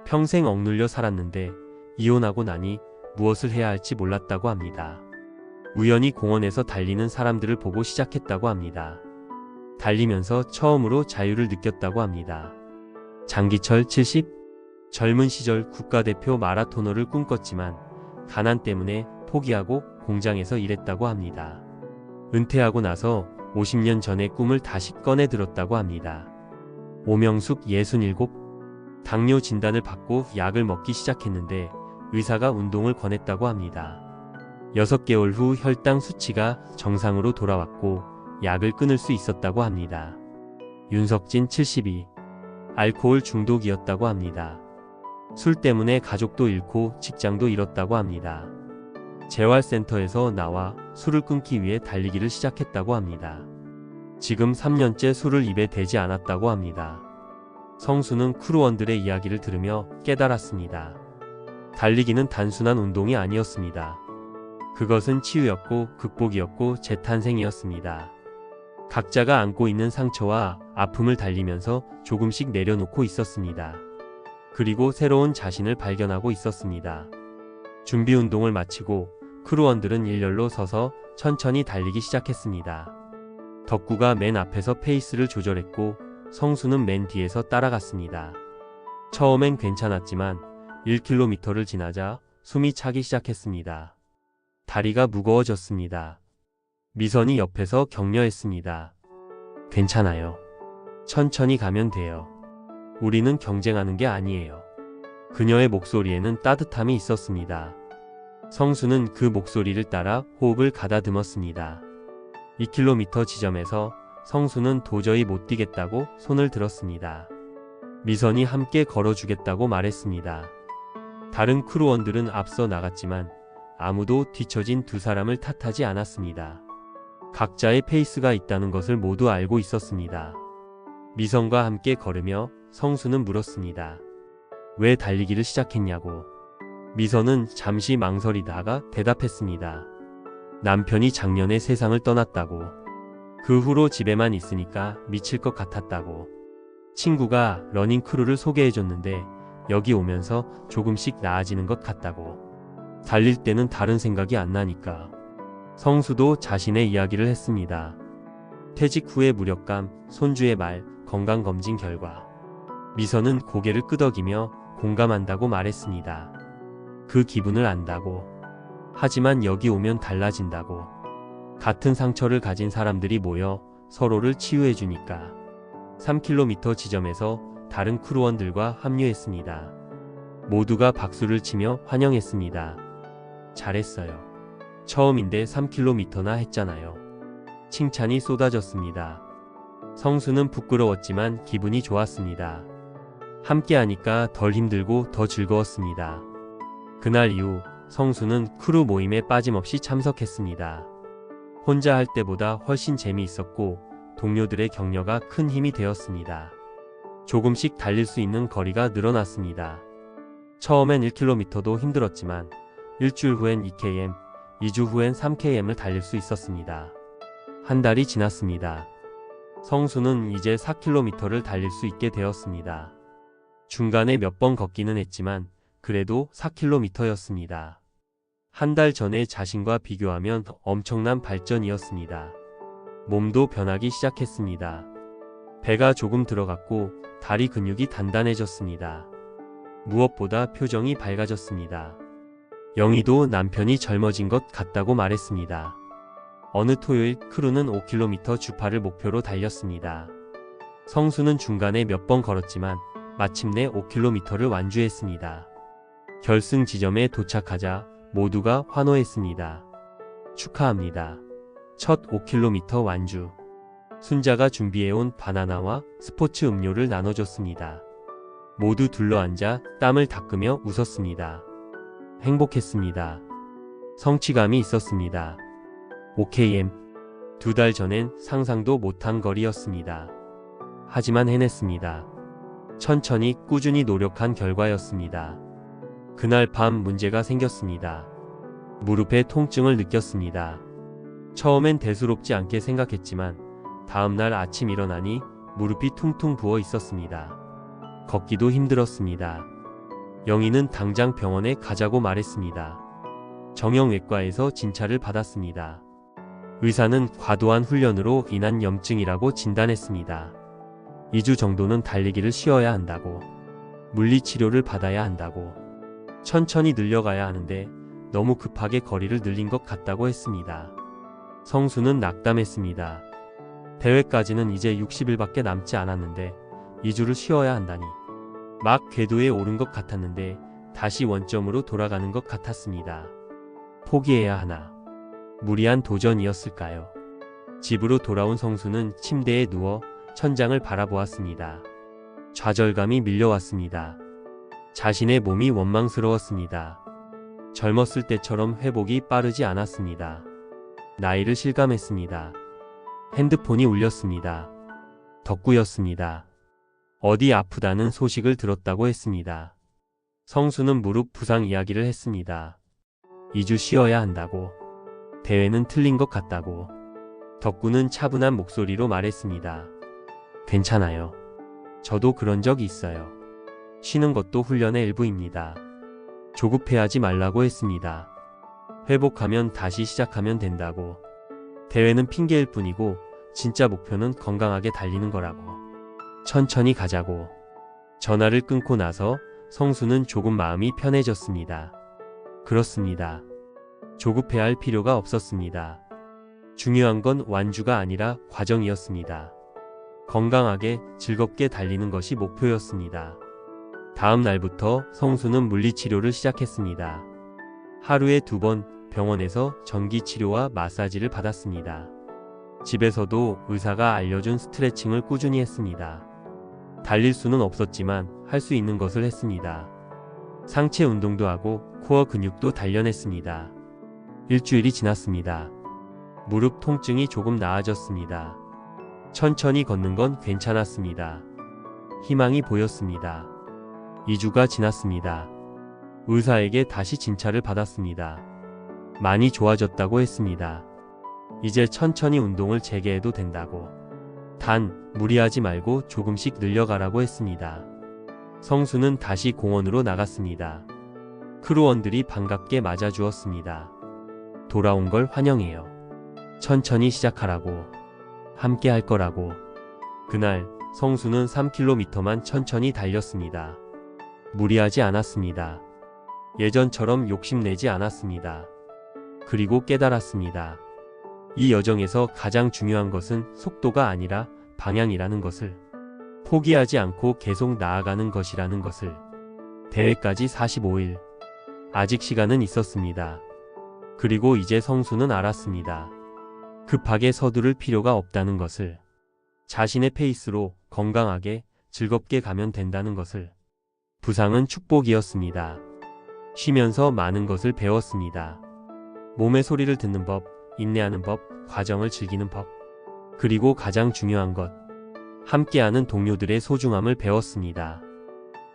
평생 억눌려 살았는데 이혼하고 나니 무엇을 해야 할지 몰랐다고 합니다. 우연히 공원에서 달리는 사람들을 보고 시작했다고 합니다. 달리면서 처음으로 자유를 느꼈다고 합니다. 장기철 70. 젊은 시절 국가대표 마라토너를 꿈꿨지만 가난 때문에 포기하고 공장에서 일했다고 합니다. 은퇴하고 나서 50년 전의 꿈을 다시 꺼내 들었다고 합니다. 오명숙 67. 당뇨 진단을 받고 약을 먹기 시작했는데 의사가 운동을 권했다고 합니다. 6개월 후 혈당 수치가 정상으로 돌아왔고 약을 끊을 수 있었다고 합니다. 윤석진 72. 알코올 중독이었다고 합니다. 술 때문에 가족도 잃고 직장도 잃었다고 합니다. 재활센터에서 나와 술을 끊기 위해 달리기를 시작했다고 합니다. 지금 3년째 술을 입에 대지 않았다고 합니다. 성수는 크루원들의 이야기를 들으며 깨달았습니다. 달리기는 단순한 운동이 아니었습니다. 그것은 치유였고 극복이었고 재탄생이었습니다. 각자가 안고 있는 상처와 아픔을 달리면서 조금씩 내려놓고 있었습니다. 그리고 새로운 자신을 발견하고 있었습니다. 준비 운동을 마치고 크루원들은 일렬로 서서 천천히 달리기 시작했습니다. 덕구가 맨 앞에서 페이스를 조절했고 성수는 맨 뒤에서 따라갔습니다. 처음엔 괜찮았지만 1km를 지나자 숨이 차기 시작했습니다. 다리가 무거워졌습니다. 미선이 옆에서 격려했습니다. 괜찮아요. 천천히 가면 돼요. 우리는 경쟁하는 게 아니에요. 그녀의 목소리에는 따뜻함이 있었습니다. 성수는 그 목소리를 따라 호흡을 가다듬었습니다. 2km 지점에서 성수는 도저히 못 뛰겠다고 손을 들었습니다. 미선이 함께 걸어주겠다고 말했습니다. 다른 크루원들은 앞서 나갔지만 아무도 뒤처진 두 사람을 탓하지 않았습니다. 각자의 페이스가 있다는 것을 모두 알고 있었습니다. 미선과 함께 걸으며 성수는 물었습니다. 왜 달리기를 시작했냐고. 미선은 잠시 망설이다가 대답했습니다. 남편이 작년에 세상을 떠났다고. 그 후로 집에만 있으니까 미칠 것 같았다고. 친구가 러닝 크루를 소개해줬는데 여기 오면서 조금씩 나아지는 것 같다고. 달릴 때는 다른 생각이 안 나니까. 성수도 자신의 이야기를 했습니다. 퇴직 후의 무력감, 손주의 말, 건강검진 결과. 미선은 고개를 끄덕이며 공감한다고 말했습니다. 그 기분을 안다고. 하지만 여기 오면 달라진다고. 같은 상처를 가진 사람들이 모여 서로를 치유해주니까. 3km 지점에서 다른 크루원들과 합류했습니다. 모두가 박수를 치며 환영했습니다. 잘했어요. 처음인데 3km나 했잖아요. 칭찬이 쏟아졌습니다. 성수는 부끄러웠지만 기분이 좋았습니다. 함께하니까 덜 힘들고 더 즐거웠습니다. 그날 이후 성수는 크루 모임에 빠짐없이 참석했습니다. 혼자 할 때보다 훨씬 재미있었고 동료들의 격려가 큰 힘이 되었습니다. 조금씩 달릴 수 있는 거리가 늘어났습니다. 처음엔 1km도 힘들었지만 일주일 후엔 2km, 2주 후엔 3km을 달릴 수 있었습니다. 한 달이 지났습니다. 성수는 이제 4km를 달릴 수 있게 되었습니다. 중간에 몇 번 걷기는 했지만 그래도 4km였습니다. 한 달 전에 자신과 비교하면 엄청난 발전이었습니다. 몸도 변하기 시작했습니다. 배가 조금 들어갔고 다리 근육이 단단해졌습니다. 무엇보다 표정이 밝아졌습니다. 영희도 남편이 젊어진 것 같다고 말했습니다. 어느 토요일 크루는 5km 주파를 목표로 달렸습니다. 성수는 중간에 몇 번 걸었지만 마침내 5km를 완주했습니다. 결승 지점에 도착하자 모두가 환호했습니다. 축하합니다. 첫 5km 완주. 순자가 준비해온 바나나와 스포츠 음료를 나눠줬습니다. 모두 둘러앉아 땀을 닦으며 웃었습니다. 행복했습니다. 성취감이 있었습니다. 5km. 2달 전엔 상상도 못한 거리였습니다. 하지만 해냈습니다. 천천히 꾸준히 노력한 결과였습니다. 그날 밤 문제가 생겼습니다. 무릎에 통증을 느꼈습니다. 처음엔 대수롭지 않게 생각했지만 다음날 아침 일어나니 무릎이 퉁퉁 부어 있었습니다. 걷기도 힘들었습니다. 영희는 당장 병원에 가자고 말했습니다. 정형외과에서 진찰을 받았습니다. 의사는 과도한 훈련으로 인한 염증이라고 진단했습니다. 2주 정도는 달리기를 쉬어야 한다고. 물리치료를 받아야 한다고. 천천히 늘려가야 하는데 너무 급하게 거리를 늘린 것 같다고 했습니다. 성수는 낙담했습니다. 대회까지는 이제 60일밖에 남지 않았는데 2주를 쉬어야 한다니. 막 궤도에 오른 것 같았는데 다시 원점으로 돌아가는 것 같았습니다. 포기해야 하나. 무리한 도전이었을까요? 집으로 돌아온 성수는 침대에 누워 천장을 바라보았습니다. 좌절감이 밀려왔습니다. 자신의 몸이 원망스러웠습니다. 젊었을 때처럼 회복이 빠르지 않았습니다. 나이를 실감했습니다. 핸드폰이 울렸습니다. 덕구였습니다. 어디 아프다는 소식을 들었다고 했습니다. 성수는 무릎 부상 이야기를 했습니다. 2주 쉬어야 한다고. 대회는 틀린 것 같다고. 덕구는 차분한 목소리로 말했습니다. 괜찮아요. 저도 그런 적이 있어요. 쉬는 것도 훈련의 일부입니다. 조급해하지 말라고 했습니다. 회복하면 다시 시작하면 된다고. 대회는 핑계일 뿐이고 진짜 목표는 건강하게 달리는 거라고. 천천히 가자고. 전화를 끊고 나서 성수는 조금 마음이 편해졌습니다. 그렇습니다. 조급해야 할 필요가 없었습니다. 중요한 건 완주가 아니라 과정이었습니다. 건강하게 즐겁게 달리는 것이 목표였습니다. 다음 날부터 성수는 물리치료를 시작했습니다. 하루에 2번 병원에서 전기치료와 마사지를 받았습니다. 집에서도 의사가 알려준 스트레칭을 꾸준히 했습니다. 달릴 수는 없었지만 할 수 있는 것을 했습니다. 상체 운동도 하고 코어 근육도 단련했습니다. 일주일이 지났습니다. 무릎 통증이 조금 나아졌습니다. 천천히 걷는 건 괜찮았습니다. 희망이 보였습니다. 2주가 지났습니다. 의사에게 다시 진찰을 받았습니다. 많이 좋아졌다고 했습니다. 이제 천천히 운동을 재개해도 된다고. 단, 무리하지 말고 조금씩 늘려가라고 했습니다. 성수는 다시 공원으로 나갔습니다. 크루원들이 반갑게 맞아주었습니다. 돌아온 걸 환영해요. 천천히 시작하라고. 함께 할 거라고. 그날 성수는 3km만 천천히 달렸습니다. 무리하지 않았습니다. 예전처럼 욕심내지 않았습니다. 그리고 깨달았습니다. 이 여정에서 가장 중요한 것은 속도가 아니라 방향이라는 것을. 포기하지 않고 계속 나아가는 것이라는 것을. 대회까지 45일. 아직 시간은 있었습니다. 그리고 이제 성수는 알았습니다. 급하게 서두를 필요가 없다는 것을. 자신의 페이스로 건강하게 즐겁게 가면 된다는 것을. 부상은 축복이었습니다. 쉬면서 많은 것을 배웠습니다. 몸의 소리를 듣는 법, 인내하는 법, 과정을 즐기는 법. 그리고 가장 중요한 것, 함께하는 동료들의 소중함을 배웠습니다.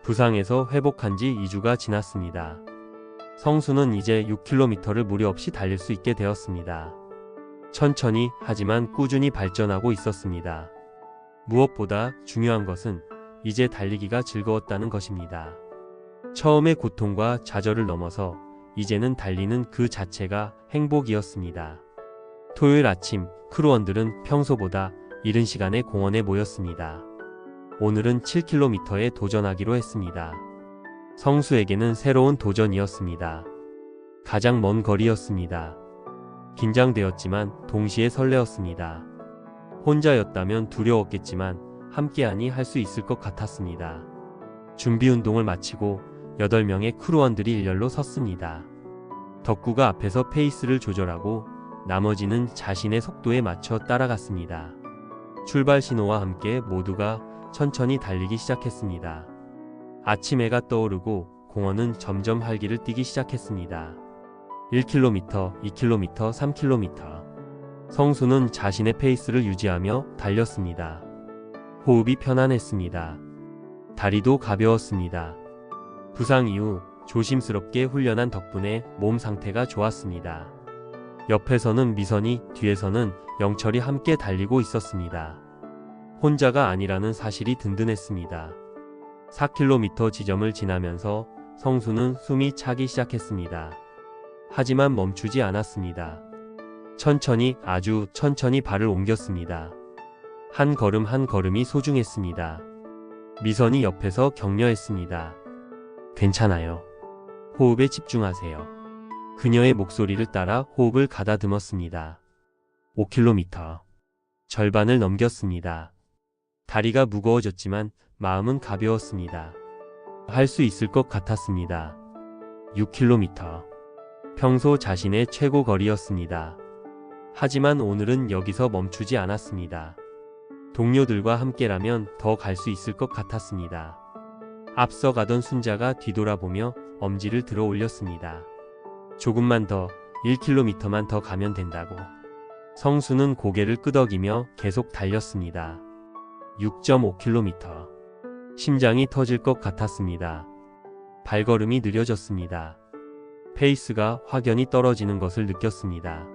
부상에서 회복한 지 2주가 지났습니다. 성수는 이제 6km를 무리 없이 달릴 수 있게 되었습니다. 천천히 하지만 꾸준히 발전하고 있었습니다. 무엇보다 중요한 것은 이제 달리기가 즐거웠다는 것입니다. 처음의 고통과 좌절을 넘어서 이제는 달리는 그 자체가 행복이었습니다. 토요일 아침, 크루원들은 평소보다 이른 시간에 공원에 모였습니다. 오늘은 7km에 도전하기로 했습니다. 성수에게는 새로운 도전이었습니다. 가장 먼 거리였습니다. 긴장되었지만 동시에 설레었습니다. 혼자였다면 두려웠겠지만 함께하니 할 수 있을 것 같았습니다. 준비 운동을 마치고 8명의 크루원들이 일렬로 섰습니다. 덕구가 앞에서 페이스를 조절하고 나머지는 자신의 속도에 맞춰 따라갔습니다. 출발 신호와 함께 모두가 천천히 달리기 시작했습니다. 아침 해가 떠오르고 공원은 점점 활기를 띠기 시작했습니다. 1km, 2km, 3km. 성수는 자신의 페이스를 유지하며 달렸습니다. 호흡이 편안했습니다. 다리도 가벼웠습니다. 부상 이후 조심스럽게 훈련한 덕분에 몸 상태가 좋았습니다. 옆에서는 미선이, 뒤에서는 영철이 함께 달리고 있었습니다. 혼자가 아니라는 사실이 든든했습니다. 4km 지점을 지나면서 성수는 숨이 차기 시작했습니다. 하지만 멈추지 않았습니다. 천천히, 아주 천천히 발을 옮겼습니다. 한 걸음 한 걸음이 소중했습니다. 미선이 옆에서 격려했습니다. 괜찮아요. 호흡에 집중하세요. 그녀의 목소리를 따라 호흡을 가다듬었습니다. 5km. 절반을 넘겼습니다. 다리가 무거워졌지만 마음은 가벼웠습니다. 할 수 있을 것 같았습니다. 6km. 평소 자신의 최고 거리였습니다. 하지만 오늘은 여기서 멈추지 않았습니다. 동료들과 함께라면 더 갈 수 있을 것 같았습니다. 앞서가던 순자가 뒤돌아보며 엄지를 들어 올렸습니다. 조금만 더, 1km만 더 가면 된다고. 성수는 고개를 끄덕이며 계속 달렸습니다. 6.5km. 심장이 터질 것 같았습니다. 발걸음이 느려졌습니다. 페이스가 확연히 떨어지는 것을 느꼈습니다.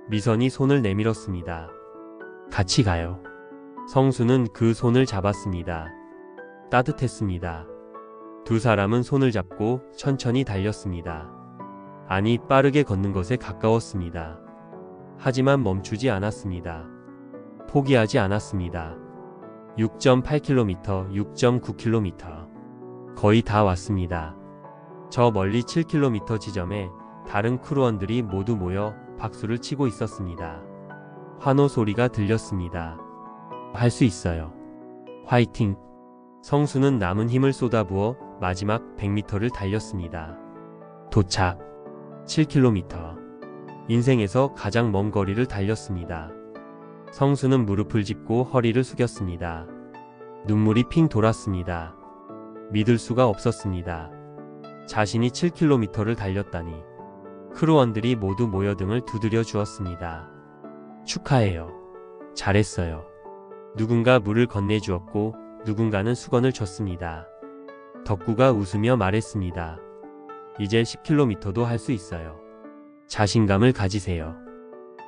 미선이 손을 내밀었습니다. 같이 가요. 성수는 그 손을 잡았습니다. 따뜻했습니다. 두 사람은 손을 잡고 천천히 달렸습니다. 아니, 빠르게 걷는 것에 가까웠습니다. 하지만 멈추지 않았습니다. 포기하지 않았습니다. 6.8km, 6.9km. 거의 다 왔습니다. 저 멀리 7km 지점에 다른 크루원들이 모두 모여 박수를 치고 있었습니다. 환호 소리가 들렸습니다. 할 수 있어요. 화이팅! 성수는 남은 힘을 쏟아부어 마지막 100m를 달렸습니다. 도착! 7km. 인생에서 가장 먼 거리를 달렸습니다. 성수는 무릎을 짚고 허리를 숙였습니다. 눈물이 핑 돌았습니다. 믿을 수가 없었습니다. 자신이 7km를 달렸다니. 크루원들이 모두 모여 등을 두드려 주었습니다. 축하해요. 잘했어요. 누군가 물을 건네주었고 누군가는 수건을 줬습니다. 덕구가 웃으며 말했습니다. 이제 10km도 할 수 있어요. 자신감을 가지세요.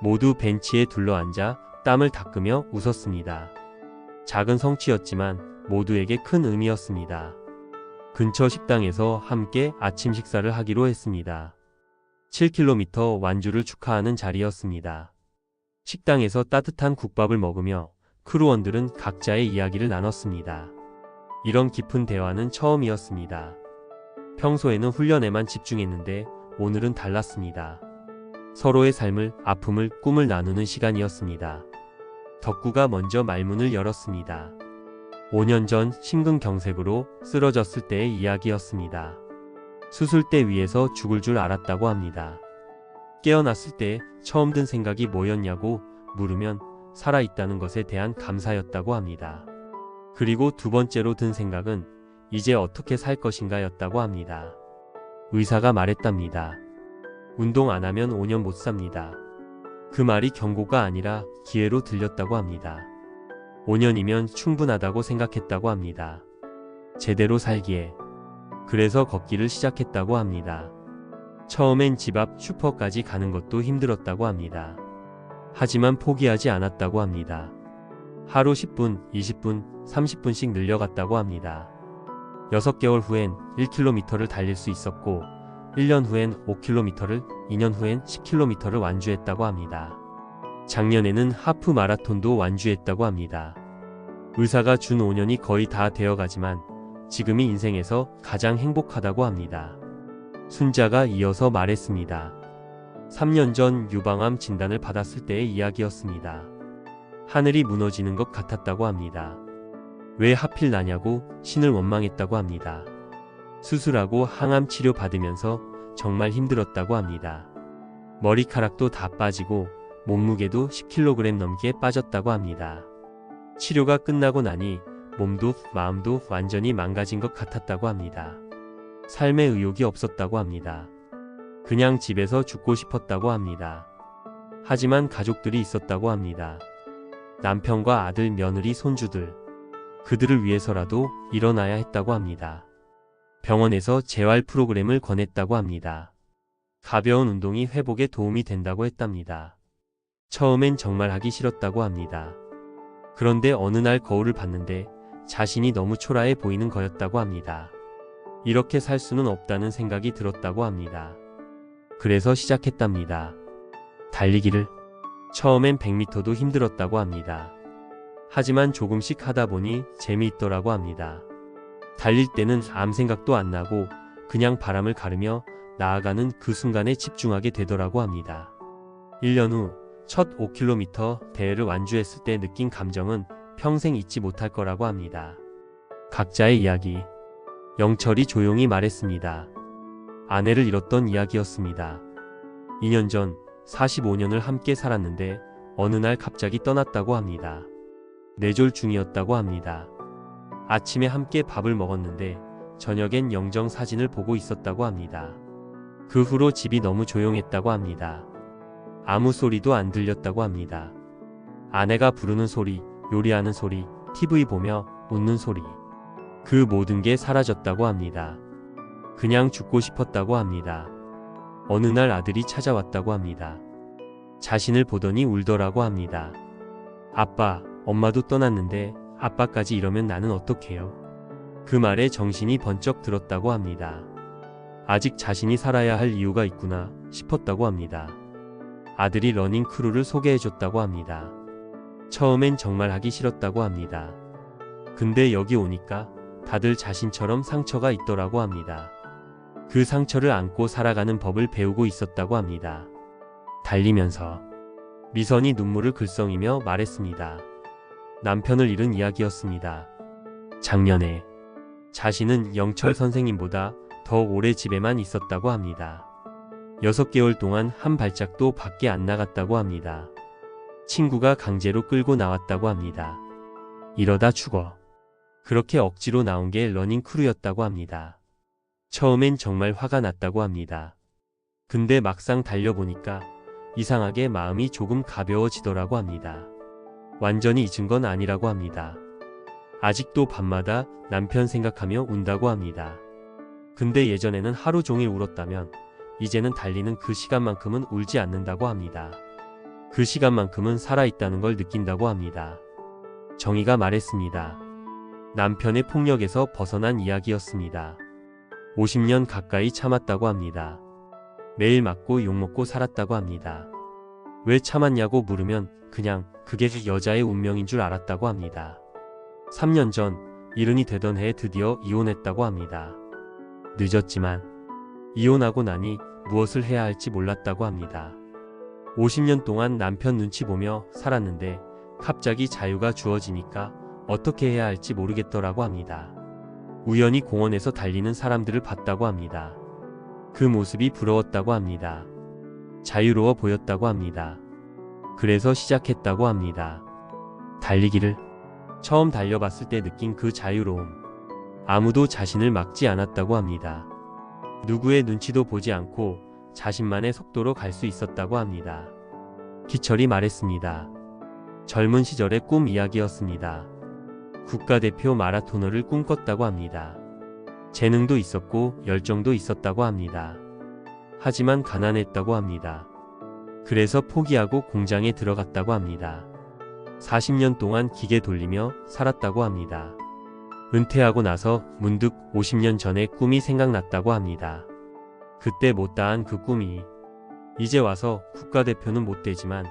모두 벤치에 둘러앉아 땀을 닦으며 웃었습니다. 작은 성취였지만 모두에게 큰 의미였습니다. 근처 식당에서 함께 아침 식사를 하기로 했습니다. 7km 완주를 축하하는 자리였습니다. 식당에서 따뜻한 국밥을 먹으며 크루원들은 각자의 이야기를 나눴습니다. 이런 깊은 대화는 처음이었습니다. 평소에는 훈련에만 집중했는데 오늘은 달랐습니다. 서로의 삶을, 아픔을, 꿈을 나누는 시간이었습니다. 덕구가 먼저 말문을 열었습니다. 5년 전 심근경색으로 쓰러졌을 때의 이야기였습니다. 수술대 위에서 죽을 줄 알았다고 합니다. 깨어났을 때 처음 든 생각이 뭐였냐고 물으면 살아있다는 것에 대한 감사였다고 합니다. 그리고 두 번째로 든 생각은 이제 어떻게 살 것인가 였다고 합니다. 의사가 말했답니다. 운동 안 하면 5년 못 삽니다. 그 말이 경고가 아니라 기회로 들렸다고 합니다. 5년이면 충분하다고 생각했다고 합니다. 제대로 살기에. 그래서 걷기를 시작했다고 합니다. 처음엔 집 앞 슈퍼까지 가는 것도 힘들었다고 합니다. 하지만 포기하지 않았다고 합니다. 하루 10분, 20분, 30분씩 늘려갔다고 합니다. 6개월 후엔 1km를 달릴 수 있었고 1년 후엔 5km를, 2년 후엔 10km를 완주했다고 합니다. 작년에는 하프 마라톤도 완주했다고 합니다. 의사가 준 5년이 거의 다 되어가지만 지금이 인생에서 가장 행복하다고 합니다. 순자가 이어서 말했습니다. 3년 전 유방암 진단을 받았을 때의 이야기였습니다. 하늘이 무너지는 것 같았다고 합니다. 왜 하필 나냐고 신을 원망했다고 합니다. 수술하고 항암 치료 받으면서 정말 힘들었다고 합니다. 머리카락도 다 빠지고 몸무게도 10kg 넘게 빠졌다고 합니다. 치료가 끝나고 나니 몸도 마음도 완전히 망가진 것 같았다고 합니다. 삶에 의욕이 없었다고 합니다. 그냥 집에서 죽고 싶었다고 합니다. 하지만 가족들이 있었다고 합니다. 남편과 아들, 며느리, 손주들. 그들을 위해서라도 일어나야 했다고 합니다. 병원에서 재활 프로그램을 권했다고 합니다. 가벼운 운동이 회복에 도움이 된다고 했답니다. 처음엔 정말 하기 싫었다고 합니다. 그런데 어느 날 거울을 봤는데 자신이 너무 초라해 보이는 거였다고 합니다. 이렇게 살 수는 없다는 생각이 들었다고 합니다. 그래서 시작했답니다. 달리기를. 처음엔 100m도 힘들었다고 합니다. 하지만 조금씩 하다 보니 재미있더라고 합니다. 달릴 때는 아무 생각도 안 나고 그냥 바람을 가르며 나아가는 그 순간에 집중하게 되더라고 합니다. 1년 후 첫 5km 대회를 완주했을 때 느낀 감정은 평생 잊지 못할 거라고 합니다. 각자의 이야기. 영철이 조용히 말했습니다. 아내를 잃었던 이야기였습니다. 2년 전 45년을 함께 살았는데 어느 날 갑자기 떠났다고 합니다. 뇌졸 중이었다고 합니다. 아침에 함께 밥을 먹었는데 저녁엔 영정 사진을 보고 있었다고 합니다. 그 후로 집이 너무 조용했다고 합니다. 아무 소리도 안 들렸다고 합니다. 아내가 부르는 소리, 요리하는 소리, TV 보며 웃는 소리. 그 모든 게 사라졌다고 합니다. 그냥 죽고 싶었다고 합니다. 어느 날 아들이 찾아왔다고 합니다. 자신을 보더니 울더라고 합니다. 아빠, 엄마도 떠났는데 아빠까지 이러면 나는 어떡해요? 그 말에 정신이 번쩍 들었다고 합니다. 아직 자신이 살아야 할 이유가 있구나 싶었다고 합니다. 아들이 러닝 크루를 소개해줬다고 합니다. 처음엔 정말 하기 싫었다고 합니다. 근데 여기 오니까 다들 자신처럼 상처가 있더라고 합니다. 그 상처를 안고 살아가는 법을 배우고 있었다고 합니다. 달리면서 미선이 눈물을 글썽이며 말했습니다. 남편을 잃은 이야기였습니다. 작년에 자신은 영철 선생님보다 더 오래 집에만 있었다고 합니다. 6개월 동안 한 발짝도 밖에 안 나갔다고 합니다. 친구가 강제로 끌고 나왔다고 합니다. 이러다 죽어. 그렇게 억지로 나온 게 러닝 크루였다고 합니다. 처음엔 정말 화가 났다고 합니다. 근데 막상 달려보니까 이상하게 마음이 조금 가벼워지더라고 합니다. 완전히 잊은 건 아니라고 합니다. 아직도 밤마다 남편 생각하며 운다고 합니다. 근데 예전에는 하루 종일 울었다면 이제는 달리는 그 시간만큼은 울지 않는다고 합니다. 그 시간만큼은 살아있다는 걸 느낀다고 합니다. 정희가 말했습니다. 남편의 폭력에서 벗어난 이야기였습니다. 50년 가까이 참았다고 합니다. 매일 맞고 욕먹고 살았다고 합니다. 왜 참았냐고 물으면 그냥 그게 여자의 운명인 줄 알았다고 합니다. 3년 전 이른이 되던 해에 드디어 이혼했다고 합니다. 늦었지만 이혼하고 나니 무엇을 해야 할지 몰랐다고 합니다. 50년 동안 남편 눈치 보며 살았는데 갑자기 자유가 주어지니까 어떻게 해야 할지 모르겠더라고 합니다. 우연히 공원에서 달리는 사람들을 봤다고 합니다. 그 모습이 부러웠다고 합니다. 자유로워 보였다고 합니다. 그래서 시작했다고 합니다. 달리기를 처음 달려봤을 때 느낀 그 자유로움. 아무도 자신을 막지 않았다고 합니다. 누구의 눈치도 보지 않고 자신만의 속도로 갈 수 있었다고 합니다. 기철이 말했습니다. 젊은 시절의 꿈 이야기였습니다. 국가대표 마라토너를 꿈꿨다고 합니다. 재능도 있었고 열정도 있었다고 합니다. 하지만 가난했다고 합니다. 그래서 포기하고 공장에 들어갔다고 합니다. 40년 동안 기계 돌리며 살았다고 합니다. 은퇴하고 나서 문득 50년 전의 꿈이 생각났다고 합니다. 그때 못다한 그 꿈이 이제 와서 국가대표는 못 되지만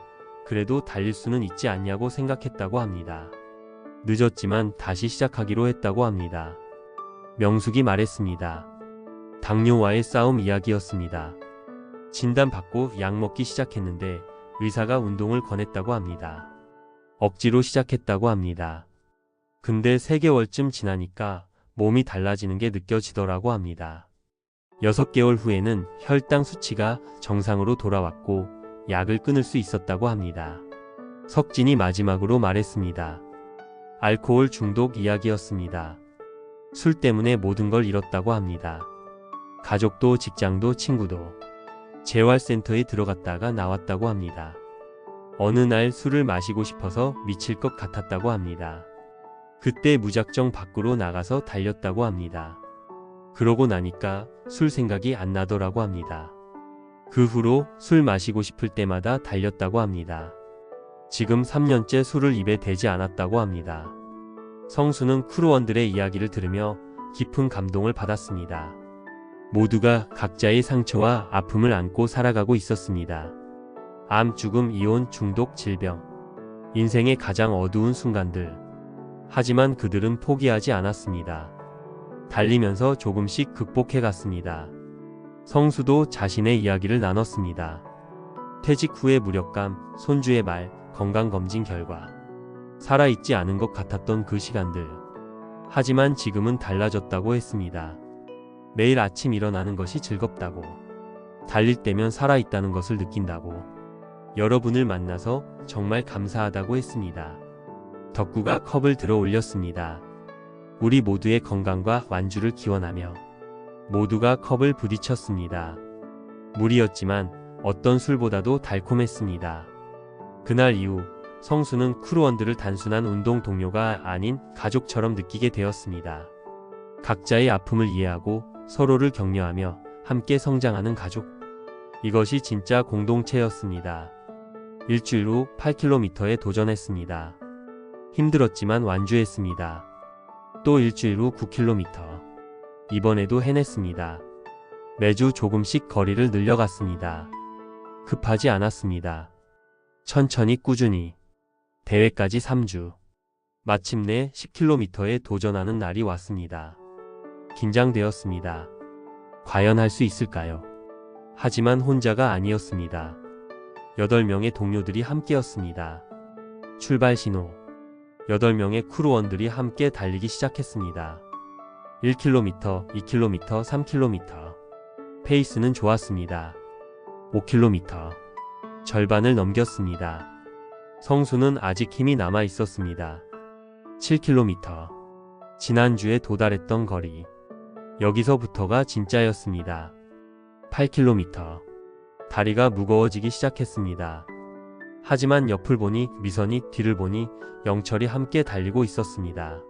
그래도 달릴 수는 있지 않냐고 생각했다고 합니다. 늦었지만 다시 시작하기로 했다고 합니다. 명숙이 말했습니다. 당뇨와의 싸움 이야기였습니다. 진단받고 약 먹기 시작했는데 의사가 운동을 권했다고 합니다. 억지로 시작했다고 합니다. 근데 3개월쯤 지나니까 몸이 달라지는 게 느껴지더라고 합니다. 6개월 후에는 혈당 수치가 정상으로 돌아왔고 약을 끊을 수 있었다고 합니다. 석진이 마지막으로 말했습니다. 알코올 중독 이야기였습니다. 술 때문에 모든 걸 잃었다고 합니다. 가족도 직장도 친구도. 재활센터에 들어갔다가 나왔다고 합니다. 어느 날 술을 마시고 싶어서 미칠 것 같았다고 합니다. 그때 무작정 밖으로 나가서 달렸다고 합니다. 그러고 나니까 술 생각이 안 나더라고 합니다. 그 후로 술 마시고 싶을 때마다 달렸다고 합니다. 지금 3년째 술을 입에 대지 않았다고 합니다. 성수는 크루원들의 이야기를 들으며 깊은 감동을 받았습니다. 모두가 각자의 상처와 아픔을 안고 살아가고 있었습니다. 암, 죽음, 이혼, 중독, 질병. 인생의 가장 어두운 순간들. 하지만 그들은 포기하지 않았습니다. 달리면서 조금씩 극복해 갔습니다. 성수도 자신의 이야기를 나눴습니다. 퇴직 후의 무력감, 손주의 말, 건강검진 결과. 살아있지 않은 것 같았던 그 시간들. 하지만 지금은 달라졌다고 했습니다. 매일 아침 일어나는 것이 즐겁다고. 달릴 때면 살아있다는 것을 느낀다고. 여러분을 만나서 정말 감사하다고 했습니다. 덕구가 컵을 들어 올렸습니다. 우리 모두의 건강과 완주를 기원하며 모두가 컵을 부딪혔습니다. 물이었지만 어떤 술보다도 달콤했습니다. 그날 이후 성수는 크루원들을 단순한 운동 동료가 아닌 가족처럼 느끼게 되었습니다. 각자의 아픔을 이해하고 서로를 격려하며 함께 성장하는 가족. 이것이 진짜 공동체였습니다. 일주일 후 8km에 도전했습니다. 힘들었지만 완주했습니다. 또 일주일 후 9km. 이번에도 해냈습니다. 매주 조금씩 거리를 늘려갔습니다. 급하지 않았습니다. 천천히 꾸준히. 대회까지 3주. 마침내 10km에 도전하는 날이 왔습니다. 긴장되었습니다. 과연 할 수 있을까요? 하지만 혼자가 아니었습니다. 8명의 동료들이 함께였습니다. 출발 신호. 8명의 크루원들이 함께 달리기 시작했습니다. 1km, 2km, 3km. 페이스는 좋았습니다. 5km. 절반을 넘겼습니다. 성수는 아직 힘이 남아 있었습니다. 7km. 지난주에 도달했던 거리. 여기서부터가 진짜였습니다. 8km. 다리가 무거워지기 시작했습니다. 하지만 옆을 보니 미선이, 뒤를 보니 영철이 함께 달리고 있었습니다.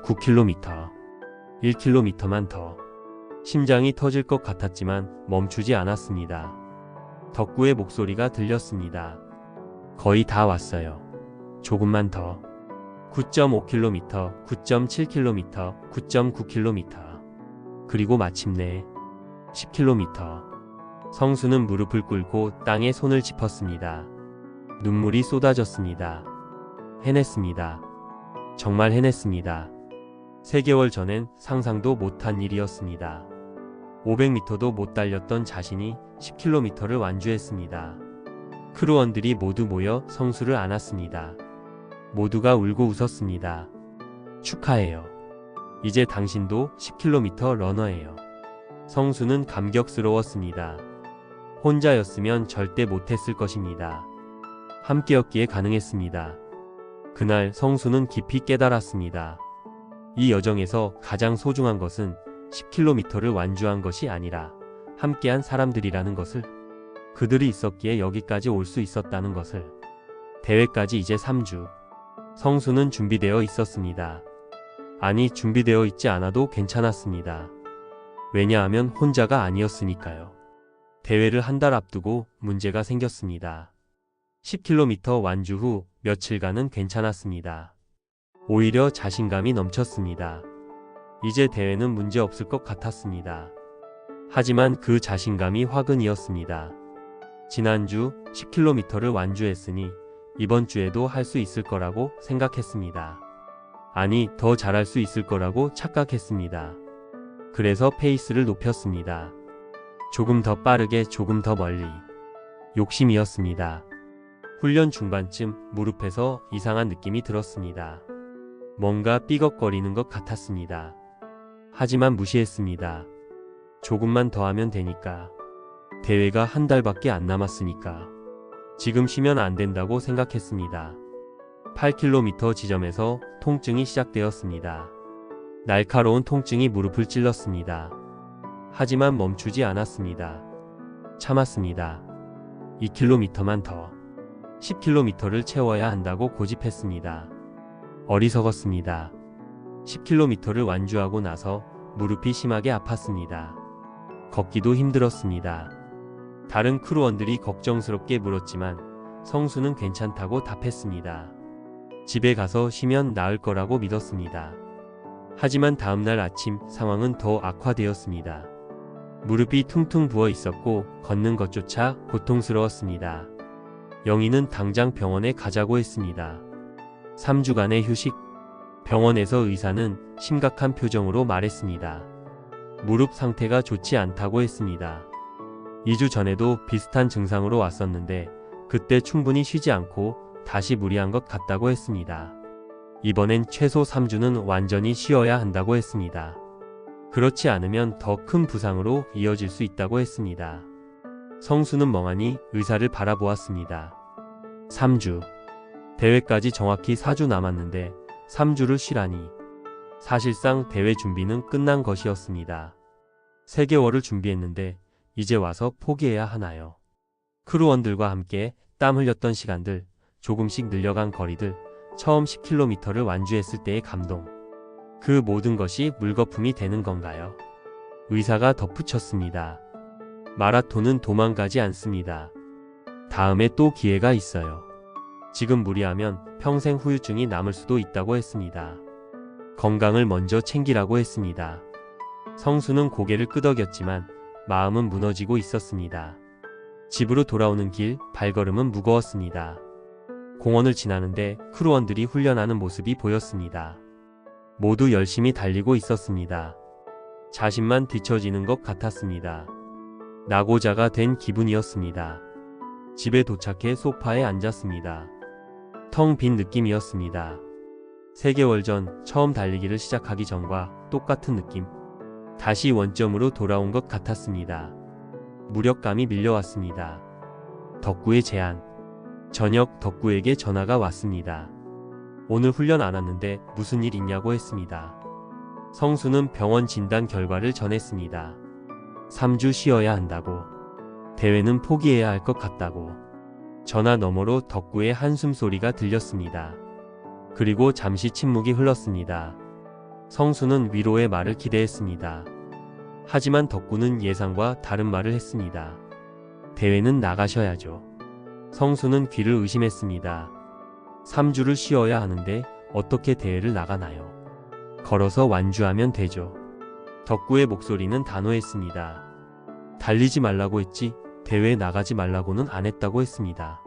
9km. 1km만 더. 심장이 터질 것 같았지만 멈추지 않았습니다. 덕구의 목소리가 들렸습니다. 거의 다 왔어요. 조금만 더. 9.5km, 9.7km, 9.9km. 그리고 마침내 10km. 성수는 무릎을 꿇고 땅에 손을 짚었습니다. 눈물이 쏟아졌습니다. 해냈습니다. 정말 해냈습니다. 3개월 전엔 상상도 못한 일이었습니다. 500m도 못 달렸던 자신이 10km를 완주했습니다. 크루원들이 모두 모여 성수를 안았습니다. 모두가 울고 웃었습니다. 축하해요. 이제 당신도 10km 러너예요. 성수는 감격스러웠습니다. 혼자였으면 절대 못했을 것입니다. 함께였기에 가능했습니다. 그날 성수는 깊이 깨달았습니다. 이 여정에서 가장 소중한 것은 10km를 완주한 것이 아니라 함께한 사람들이라는 것을, 그들이 있었기에 여기까지 올 수 있었다는 것을. 대회까지 이제 3주. 성수는 준비되어 있었습니다. 아니, 준비되어 있지 않아도 괜찮았습니다. 왜냐하면 혼자가 아니었으니까요. 대회를 한 달 앞두고 문제가 생겼습니다. 10km 완주 후 며칠간은 괜찮았습니다. 오히려 자신감이 넘쳤습니다. 이제 대회는 문제 없을 것 같았습니다. 하지만 그 자신감이 화근이었습니다. 지난주 10km를 완주했으니 이번 주에도 할 수 있을 거라고 생각했습니다. 아니, 더 잘할 수 있을 거라고 착각했습니다. 그래서 페이스를 높였습니다. 조금 더 빠르게, 조금 더 멀리. 욕심이었습니다. 훈련 중반쯤 무릎에서 이상한 느낌이 들었습니다. 뭔가 삐걱거리는 것 같았습니다. 하지만 무시했습니다. 조금만 더 하면 되니까. 대회가 한 달밖에 안 남았으니까. 지금 쉬면 안 된다고 생각했습니다. 8km 지점에서 통증이 시작되었습니다. 날카로운 통증이 무릎을 찔렀습니다. 하지만 멈추지 않았습니다. 참았습니다. 2km만 더. 10km를 채워야 한다고 고집했습니다. 어리석었습니다. 10km를 완주하고 나서 무릎이 심하게 아팠습니다. 걷기도 힘들었습니다. 다른 크루원들이 걱정스럽게 물었지만 성수는 괜찮다고 답했습니다. 집에 가서 쉬면 나을 거라고 믿었습니다. 하지만 다음날 아침 상황은 더 악화되었습니다. 무릎이 퉁퉁 부어 있었고 걷는 것조차 고통스러웠습니다. 영희는 당장 병원에 가자고 했습니다. 3주간의 휴식. 병원에서 의사는 심각한 표정으로 말했습니다. 무릎 상태가 좋지 않다고 했습니다. 2주 전에도 비슷한 증상으로 왔었는데 그때 충분히 쉬지 않고 다시 무리한 것 같다고 했습니다. 이번엔 최소 3주는 완전히 쉬어야 한다고 했습니다. 그렇지 않으면 더 큰 부상으로 이어질 수 있다고 했습니다. 성수는 멍하니 의사를 바라보았습니다. 3주. 대회까지 정확히 4주 남았는데 3주를 쉬라니. 사실상 대회 준비는 끝난 것이었습니다. 3개월을 준비했는데 이제 와서 포기해야 하나요? 크루원들과 함께 땀 흘렸던 시간들, 조금씩 늘려간 거리들, 처음 10km를 완주했을 때의 감동. 그 모든 것이 물거품이 되는 건가요? 의사가 덧붙였습니다. 마라톤은 도망가지 않습니다. 다음에 또 기회가 있어요. 지금 무리하면 평생 후유증이 남을 수도 있다고 했습니다. 건강을 먼저 챙기라고 했습니다. 성수는 고개를 끄덕였지만 마음은 무너지고 있었습니다. 집으로 돌아오는 길, 발걸음은 무거웠습니다. 공원을 지나는데 크루원들이 훈련하는 모습이 보였습니다. 모두 열심히 달리고 있었습니다. 자신만 뒤처지는 것 같았습니다. 낙오자가 된 기분이었습니다. 집에 도착해 소파에 앉았습니다. 텅 빈 느낌이었습니다. 3개월 전 처음 달리기를 시작하기 전과 똑같은 느낌. 다시 원점으로 돌아온 것 같았습니다. 무력감이 밀려왔습니다. 덕구의 제안. 저녁 덕구에게 전화가 왔습니다. 오늘 훈련 안 왔는데 무슨 일 있냐고 했습니다. 성수는 병원 진단 결과를 전했습니다. 3주 쉬어야 한다고. 대회는 포기해야 할 것 같다고. 전화 너머로 덕구의 한숨 소리가 들렸습니다. 그리고 잠시 침묵이 흘렀습니다. 성수는 위로의 말을 기대했습니다. 하지만 덕구는 예상과 다른 말을 했습니다. 대회는 나가셔야죠. 성수는 귀를 의심했습니다. 3주를 쉬어야 하는데 어떻게 대회를 나가나요? 걸어서 완주하면 되죠. 덕구의 목소리는 단호했습니다. 달리지 말라고 했지 대회에 나가지 말라고는 안 했다고 했습니다.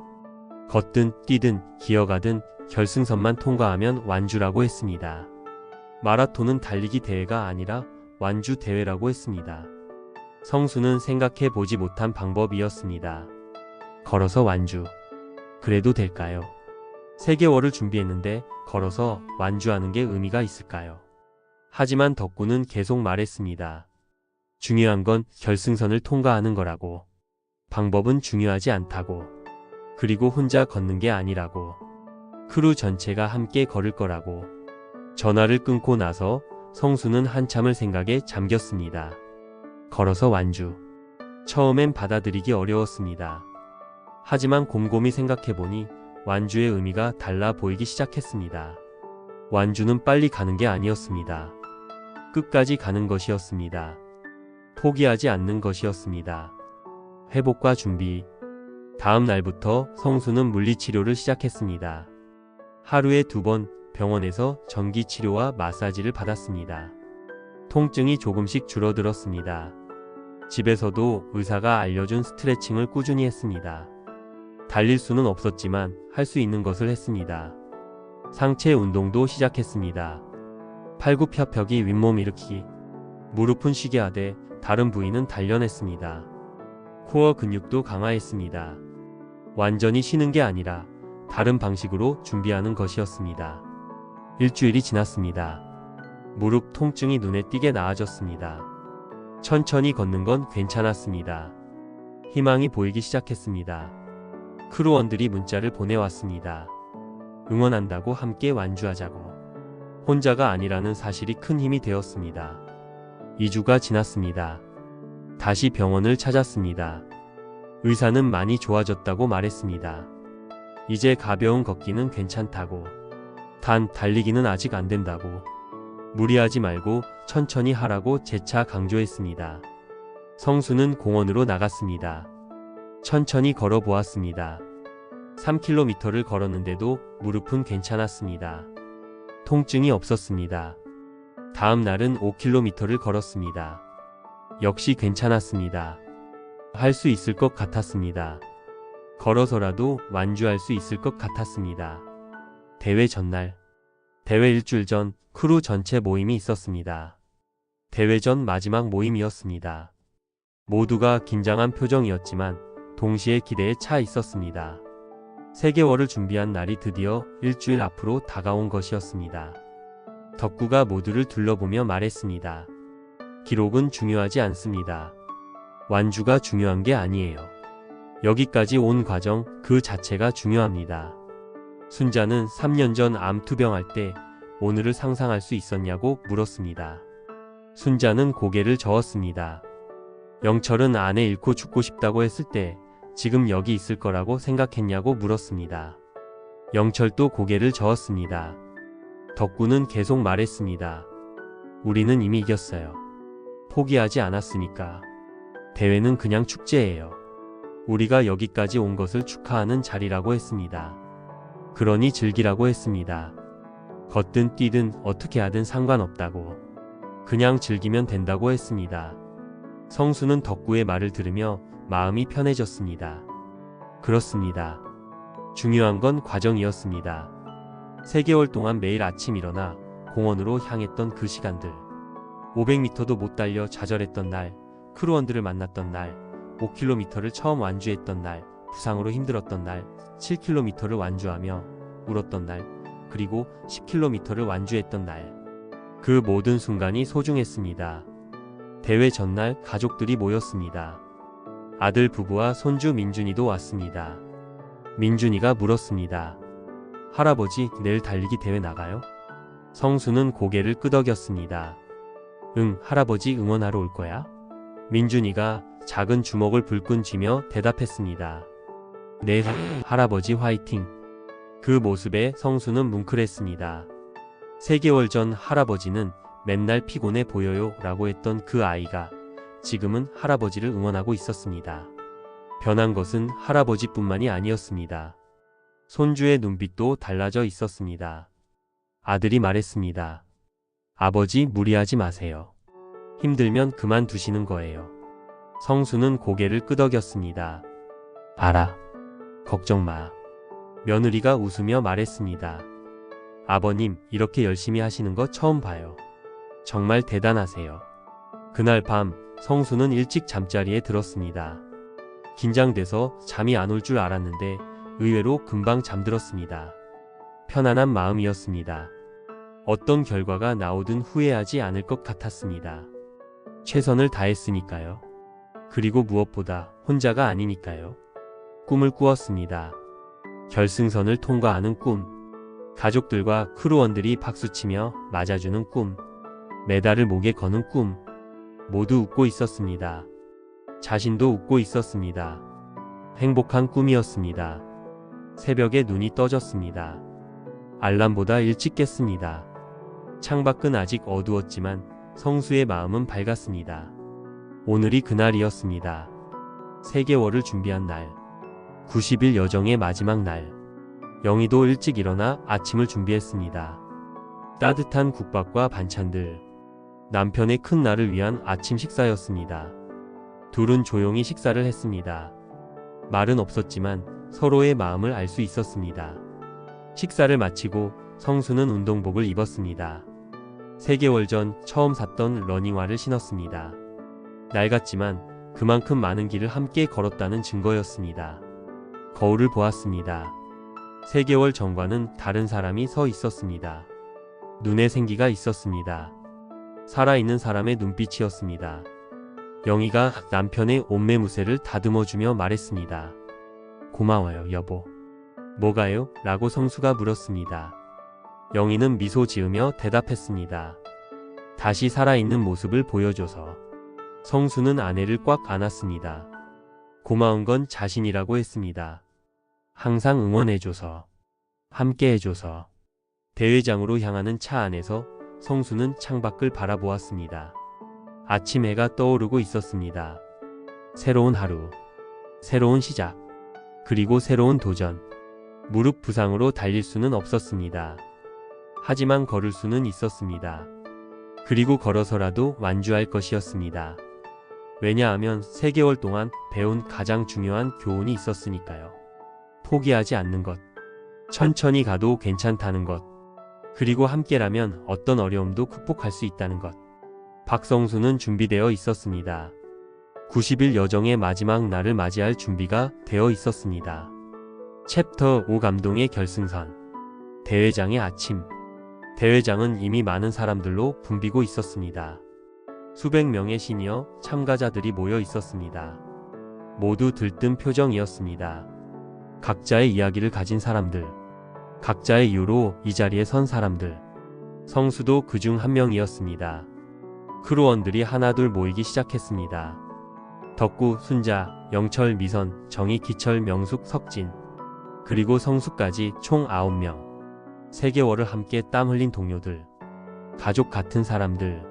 걷든 뛰든 기어가든 결승선만 통과하면 완주라고 했습니다. 마라톤은 달리기 대회가 아니라 완주 대회라고 했습니다. 성수는 생각해 보지 못한 방법이었습니다. 걸어서 완주. 그래도 될까요? 3개월을 준비했는데 걸어서 완주하는 게 의미가 있을까요? 하지만 덕구는 계속 말했습니다. 중요한 건 결승선을 통과하는 거라고. 방법은 중요하지 않다고. 그리고 혼자 걷는 게 아니라고. 크루 전체가 함께 걸을 거라고. 전화를 끊고 나서 성수는 한참을 생각에 잠겼습니다. 걸어서 완주. 처음엔 받아들이기 어려웠습니다. 하지만 곰곰이 생각해보니 완주의 의미가 달라 보이기 시작했습니다. 완주는 빨리 가는 게 아니었습니다. 끝까지 가는 것이었습니다. 포기하지 않는 것이었습니다. 회복과 준비. 다음 날부터 성수는 물리치료를 시작했습니다. 하루에 2번 병원에서 전기치료와 마사지를 받았습니다. 통증이 조금씩 줄어들었습니다. 집에서도 의사가 알려준 스트레칭을 꾸준히 했습니다. 달릴 수는 없었지만 할 수 있는 것을 했습니다. 상체 운동도 시작했습니다. 팔굽혀펴기, 윗몸 일으키기. 무릎은 쉬게 하되 다른 부위는 단련했습니다. 코어 근육도 강화했습니다. 완전히 쉬는 게 아니라 다른 방식으로 준비하는 것이었습니다. 일주일이 지났습니다. 무릎 통증이 눈에 띄게 나아졌습니다. 천천히 걷는 건 괜찮았습니다. 희망이 보이기 시작했습니다. 크루원들이 문자를 보내왔습니다. 응원한다고, 함께 완주하자고. 혼자가 아니라는 사실이 큰 힘이 되었습니다. 2주가 지났습니다. 다시 병원을 찾았습니다. 의사는 많이 좋아졌다고 말했습니다. 이제 가벼운 걷기는 괜찮다고. 단 달리기는 아직 안 된다고. 무리하지 말고 천천히 하라고 재차 강조했습니다. 성수는 공원으로 나갔습니다. 천천히 걸어보았습니다. 3km를 걸었는데도 무릎은 괜찮았습니다. 통증이 없었습니다. 다음 날은 5km를 걸었습니다. 역시 괜찮았습니다. 할 수 있을 것 같았습니다. 걸어서라도 완주할 수 있을 것 같았습니다. 대회 전날. 대회 일주일 전 크루 전체 모임이 있었습니다. 대회 전 마지막 모임이었습니다. 모두가 긴장한 표정이었지만 동시에 기대에 차 있었습니다. 3개월을 준비한 날이 드디어 일주일 앞으로 다가온 것이었습니다. 덕구가 모두를 둘러보며 말했습니다. 기록은 중요하지 않습니다. 완주가 중요한 게 아니에요. 여기까지 온 과정 그 자체가 중요합니다. 순자는 3년 전 암투병할 때 오늘을 상상할 수 있었냐고 물었습니다. 순자는 고개를 저었습니다. 영철은 아내 잃고 죽고 싶다고 했을 때 지금 여기 있을 거라고 생각했냐고 물었습니다. 영철도 고개를 저었습니다. 덕구는 계속 말했습니다. 우리는 이미 이겼어요. 포기하지 않았으니까. 대회는 그냥 축제예요. 우리가 여기까지 온 것을 축하하는 자리라고 했습니다. 그러니 즐기라고 했습니다. 걷든 뛰든 어떻게 하든 상관없다고. 그냥 즐기면 된다고 했습니다. 성수는 덕구의 말을 들으며 마음이 편해졌습니다. 그렇습니다. 중요한 건 과정이었습니다. 3개월 동안 매일 아침 일어나 공원으로 향했던 그 시간들. 500m도 못 달려 좌절했던 날, 크루원들을 만났던 날, 5km를 처음 완주했던 날, 부상으로 힘들었던 날, 7km를 완주하며 울었던 날, 그리고 10km를 완주했던 날. 그 모든 순간이 소중했습니다. 대회 전날 가족들이 모였습니다. 아들 부부와 손주 민준이도 왔습니다. 민준이가 물었습니다. 할아버지, 내일 달리기 대회 나가요? 성수는 고개를 끄덕였습니다. 응, 할아버지 응원하러 올 거야? 민준이가 작은 주먹을 불끈 쥐며 대답했습니다. 네, 할아버지 화이팅! 그 모습에 성수는 뭉클했습니다. 3개월 전 할아버지는 맨날 피곤해 보여요 라고 했던 그 아이가 지금은 할아버지를 응원하고 있었습니다. 변한 것은 할아버지뿐만이 아니었습니다. 손주의 눈빛도 달라져 있었습니다. 아들이 말했습니다. 아버지, 무리하지 마세요. 힘들면 그만두시는 거예요. 성수는 고개를 끄덕였습니다. 알아. 걱정 마. 며느리가 웃으며 말했습니다. 아버님, 이렇게 열심히 하시는 거 처음 봐요. 정말 대단하세요. 그날 밤 성수는 일찍 잠자리에 들었습니다. 긴장돼서 잠이 안 올 줄 알았는데 의외로 금방 잠들었습니다. 편안한 마음이었습니다. 어떤 결과가 나오든 후회하지 않을 것 같았습니다. 최선을 다했으니까요. 그리고 무엇보다 혼자가 아니니까요. 꿈을 꾸었습니다. 결승선을 통과하는 꿈. 가족들과 크루원들이 박수치며 맞아주는 꿈. 메달을 목에 거는 꿈. 모두 웃고 있었습니다. 자신도 웃고 있었습니다. 행복한 꿈이었습니다. 새벽에 눈이 떠졌습니다. 알람보다 일찍 깼습니다. 창밖은 아직 어두웠지만 성수의 마음은 밝았습니다. 오늘이 그날이었습니다. 3개월을 준비한 날. 90일 여정의 마지막 날. 영희도 일찍 일어나 아침을 준비했습니다. 따뜻한 국밥과 반찬들. 남편의 큰 날을 위한 아침 식사였습니다. 둘은 조용히 식사를 했습니다. 말은 없었지만 서로의 마음을 알 수 있었습니다. 식사를 마치고 성수는 운동복을 입었습니다. 3개월 전 처음 샀던 러닝화를 신었습니다. 낡았지만 그만큼 많은 길을 함께 걸었다는 증거였습니다. 거울을 보았습니다. 3개월 전과는 다른 사람이 서 있었습니다. 눈에 생기가 있었습니다. 살아있는 사람의 눈빛이었습니다. 영희가 남편의 옷매무새를 다듬어주며 말했습니다. 고마워요, 여보. 뭐가요? 라고 성수가 물었습니다. 영희는 미소 지으며 대답했습니다. 다시 살아있는 모습을 보여줘서. 성수는 아내를 꽉 안았습니다. 고마운 건 자신이라고 했습니다. 항상 응원해줘서. 함께해줘서. 대회장으로 향하는 차 안에서 성수는 창밖을 바라보았습니다. 아침 해가 떠오르고 있었습니다. 새로운 하루, 새로운 시작, 그리고 새로운 도전. 무릎 부상으로 달릴 수는 없었습니다. 하지만 걸을 수는 있었습니다. 그리고 걸어서라도 완주할 것이었습니다. 왜냐하면 3개월 동안 배운 가장 중요한 교훈이 있었으니까요. 포기하지 않는 것, 천천히 가도 괜찮다는 것, 그리고 함께라면 어떤 어려움도 극복할 수 있다는 것. 박성수는 준비되어 있었습니다. 90일 여정의 마지막 날을 맞이할 준비가 되어 있었습니다. 챕터 5 감동의 결승선. 대회장의 아침. 대회장은 이미 많은 사람들로 붐비고 있었습니다. 수백 명의 시니어 참가자들이 모여 있었습니다. 모두 들뜬 표정이었습니다. 각자의 이야기를 가진 사람들, 각자의 이유로 이 자리에 선 사람들. 성수도 그중 한 명이었습니다. 크루원들이 하나둘 모이기 시작했습니다. 덕구, 순자, 영철, 미선, 정희, 기철, 명숙, 석진, 그리고 성수까지 총 9명. 3개월을 함께 땀 흘린 동료들, 가족 같은 사람들.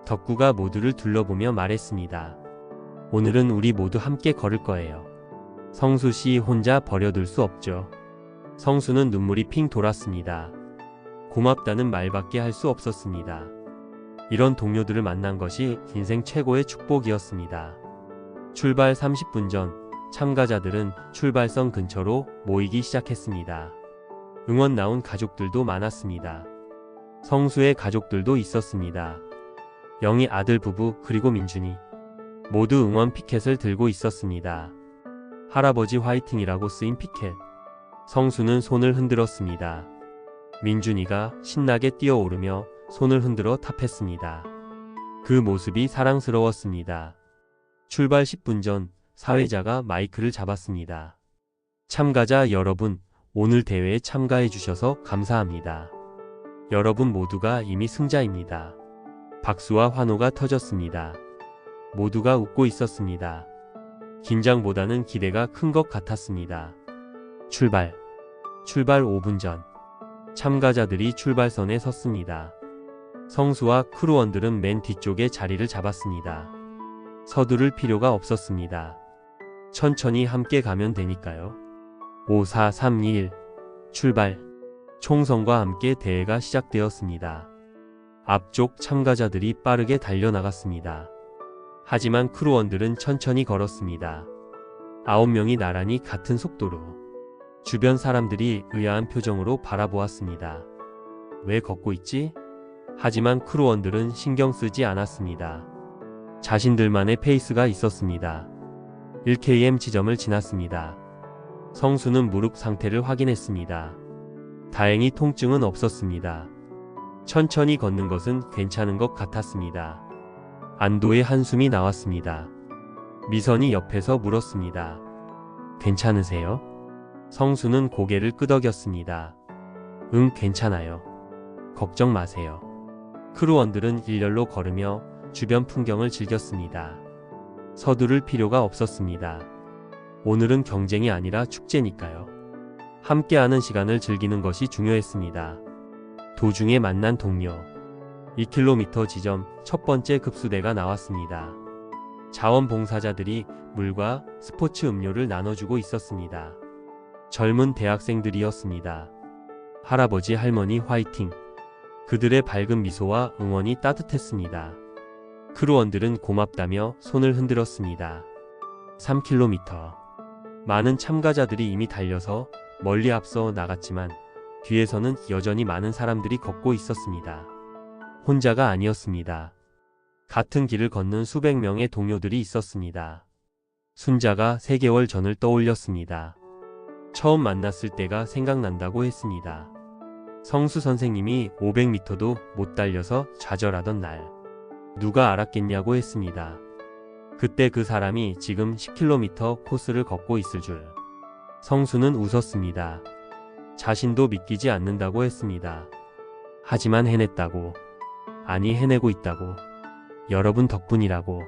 덕구가 모두를 둘러보며 말했습니다. 오늘은 우리 모두 함께 걸을 거예요. 성수 씨 혼자 버려둘 수 없죠. 성수는 눈물이 핑 돌았습니다. 고맙다는 말밖에 할 수 없었습니다. 이런 동료들을 만난 것이 인생 최고의 축복이었습니다. 출발 30분 전 참가자들은 출발선 근처로 모이기 시작했습니다. 응원 나온 가족들도 많았습니다. 성수의 가족들도 있었습니다. 영희 아들 부부 그리고 민준이 모두 응원 피켓을 들고 있었습니다. 할아버지 화이팅이라고 쓰인 피켓. 성수는 손을 흔들었습니다. 민준이가 신나게 뛰어오르며 손을 흔들어 탑했습니다. 그 모습이 사랑스러웠습니다. 출발 10분 전 사회자가 마이크를 잡았습니다. 참가자 여러분, 오늘 대회에 참가해 주셔서 감사합니다. 여러분 모두가 이미 승자입니다. 박수와 환호가 터졌습니다. 모두가 웃고 있었습니다. 긴장보다는 기대가 큰 것 같았습니다. 출발 5분 전 참가자들이 출발선에 섰습니다. 성수와 크루원들은 맨 뒤쪽에 자리를 잡았습니다. 서두를 필요가 없었습니다. 천천히 함께 가면 되니까요. 5, 4, 3, 2, 1. 출발. 총성과 함께 대회가 시작되었습니다. 앞쪽 참가자들이 빠르게 달려나갔습니다. 하지만 크루원들은 천천히 걸었습니다. 9명이 나란히 같은 속도로. 주변 사람들이 의아한 표정으로 바라보았습니다. 왜 걷고 있지? 하지만 크루원들은 신경 쓰지 않았습니다. 자신들만의 페이스가 있었습니다. 1km 지점을 지났습니다. 성수는 무릎 상태를 확인했습니다. 다행히 통증은 없었습니다. 천천히 걷는 것은 괜찮은 것 같았습니다. 안도의 한숨이 나왔습니다. 미선이 옆에서 물었습니다. 괜찮으세요? 성수는 고개를 끄덕였습니다. 응, 괜찮아요. 걱정 마세요. 크루원들은 일렬로 걸으며 주변 풍경을 즐겼습니다. 서두를 필요가 없었습니다. 오늘은 경쟁이 아니라 축제니까요. 함께하는 시간을 즐기는 것이 중요했습니다. 도중에 만난 동료. 2km 지점 첫 번째 급수대가 나왔습니다. 자원봉사자들이 물과 스포츠 음료를 나눠주고 있었습니다. 젊은 대학생들이었습니다. 할아버지 할머니 화이팅! 그들의 밝은 미소와 응원이 따뜻했습니다. 크루원들은 고맙다며 손을 흔들었습니다. 3km. 많은 참가자들이 이미 달려서 멀리 앞서 나갔지만 뒤에서는 여전히 많은 사람들이 걷고 있었습니다. 혼자가 아니었습니다. 같은 길을 걷는 수백 명의 동료들이 있었습니다. 순자가 3개월 전을 떠올렸습니다. 처음 만났을 때가 생각난다고 했습니다. 성수 선생님이 500m도 못 달려서 좌절하던 날. 누가 알았겠냐고 했습니다. 그때 그 사람이 지금 10km 코스를 걷고 있을 줄. 성수는 웃었습니다. 자신도 믿기지 않는다고 했습니다. 하지만 해냈다고. 아니, 해내고 있다고. 여러분 덕분이라고.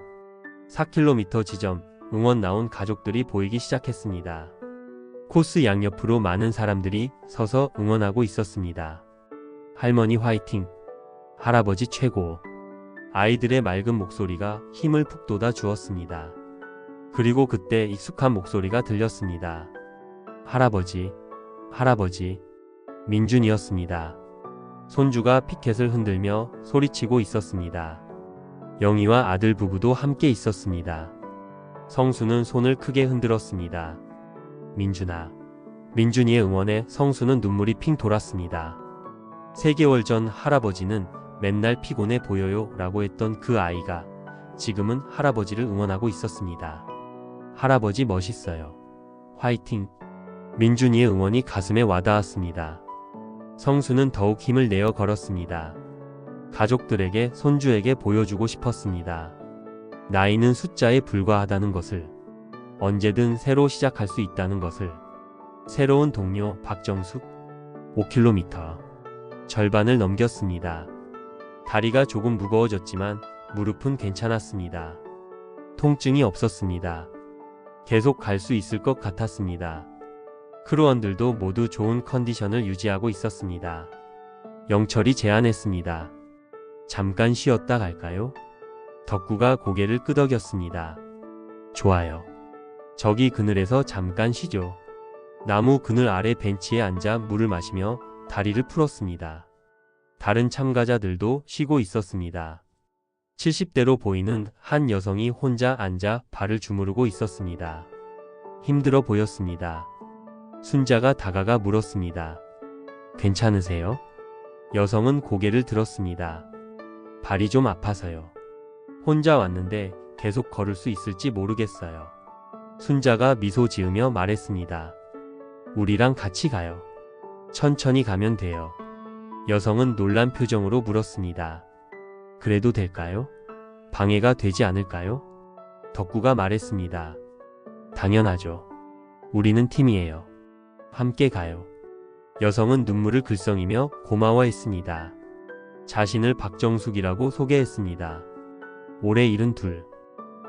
4km 지점 응원 나온 가족들이 보이기 시작했습니다. 코스 양옆으로 많은 사람들이 서서 응원하고 있었습니다. 할머니 화이팅! 할아버지 최고! 아이들의 맑은 목소리가 힘을 푹 돋아 주었습니다. 그리고 그때 익숙한 목소리가 들렸습니다. 할아버지, 할아버지. 민준이었습니다. 손주가 피켓을 흔들며 소리치고 있었습니다. 영희와 아들 부부도 함께 있었습니다. 성수는 손을 크게 흔들었습니다. 민준아. 민준이의 응원에 성수는 눈물이 핑 돌았습니다. 3개월 전 할아버지는 맨날 피곤해 보여요 라고 했던 그 아이가 지금은 할아버지를 응원하고 있었습니다. 할아버지 멋있어요. 화이팅! 민준이의 응원이 가슴에 와닿았습니다. 성수는 더욱 힘을 내어 걸었습니다. 가족들에게, 손주에게 보여주고 싶었습니다. 나이는 숫자에 불과하다는 것을, 언제든 새로 시작할 수 있다는 것을. 새로운 동료 박정숙. 5km. 절반을 넘겼습니다. 다리가 조금 무거워졌지만 무릎은 괜찮았습니다. 통증이 없었습니다. 계속 갈 수 있을 것 같았습니다. 크루원들도 모두 좋은 컨디션을 유지하고 있었습니다. 영철이 제안했습니다. 잠깐 쉬었다 갈까요? 덕구가 고개를 끄덕였습니다. 좋아요. 저기 그늘에서 잠깐 쉬죠. 나무 그늘 아래 벤치에 앉아 물을 마시며 다리를 풀었습니다. 다른 참가자들도 쉬고 있었습니다. 70대로 보이는 한 여성이 혼자 앉아 발을 주무르고 있었습니다. 힘들어 보였습니다. 순자가 다가가 물었습니다. 괜찮으세요? 여성은 고개를 들었습니다. 발이 좀 아파서요. 혼자 왔는데 계속 걸을 수 있을지 모르겠어요. 순자가 미소 지으며 말했습니다. 우리랑 같이 가요. 천천히 가면 돼요. 여성은 놀란 표정으로 물었습니다. 그래도 될까요? 방해가 되지 않을까요? 덕구가 말했습니다. 당연하죠. 우리는 팀이에요. 함께 가요. 여성은 눈물을 글썽이며 고마워했습니다. 자신을 박정숙이라고 소개했습니다. 올해 72.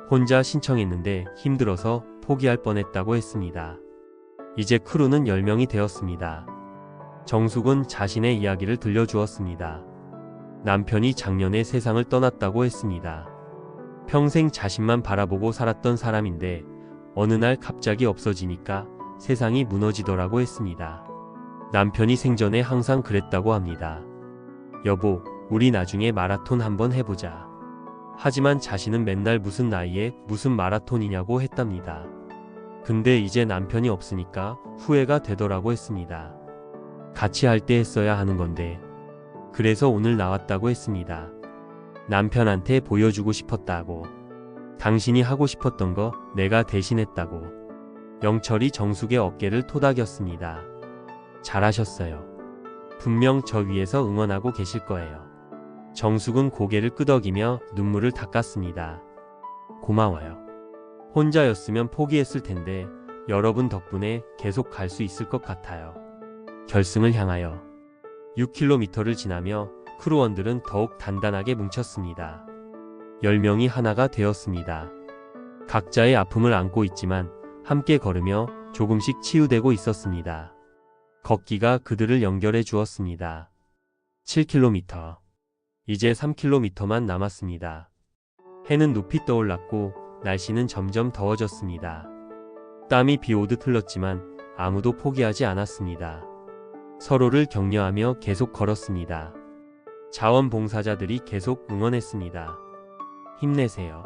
혼자 신청했는데 힘들어서 포기할 뻔했다고 했습니다. 이제 크루는 10명이 되었습니다. 정숙은 자신의 이야기를 들려주었습니다. 남편이 작년에 세상을 떠났다고 했습니다. 평생 자신만 바라보고 살았던 사람인데 어느 날 갑자기 없어지니까 세상이 무너지더라고 했습니다. 남편이 생전에 항상 그랬다고 합니다. 여보, 우리 나중에 마라톤 한번 해보자. 하지만 자신은 맨날 무슨 나이에 무슨 마라톤이냐고 했답니다. 근데 이제 남편이 없으니까 후회가 되더라고 했습니다. 같이 할 때 했어야 하는 건데. 그래서 오늘 나왔다고 했습니다. 남편한테 보여주고 싶었다고. 당신이 하고 싶었던 거 내가 대신했다고. 영철이 정숙의 어깨를 토닥였습니다. 잘하셨어요. 분명 저 위에서 응원하고 계실 거예요. 정숙은 고개를 끄덕이며 눈물을 닦았습니다. 고마워요. 혼자였으면 포기했을 텐데 여러분 덕분에 계속 갈 수 있을 것 같아요. 결승을 향하여 6km를 지나며 크루원들은 더욱 단단하게 뭉쳤습니다. 10명이 하나가 되었습니다. 각자의 아픔을 안고 있지만 함께 걸으며 조금씩 치유되고 있었습니다. 걷기가 그들을 연결해 주었습니다. 7km. 이제 3km만 남았습니다. 해는 높이 떠올랐고 날씨는 점점 더워졌습니다. 땀이 비 오듯 흘렀지만 아무도 포기하지 않았습니다. 서로를 격려하며 계속 걸었습니다. 자원봉사자들이 계속 응원했습니다. 힘내세요.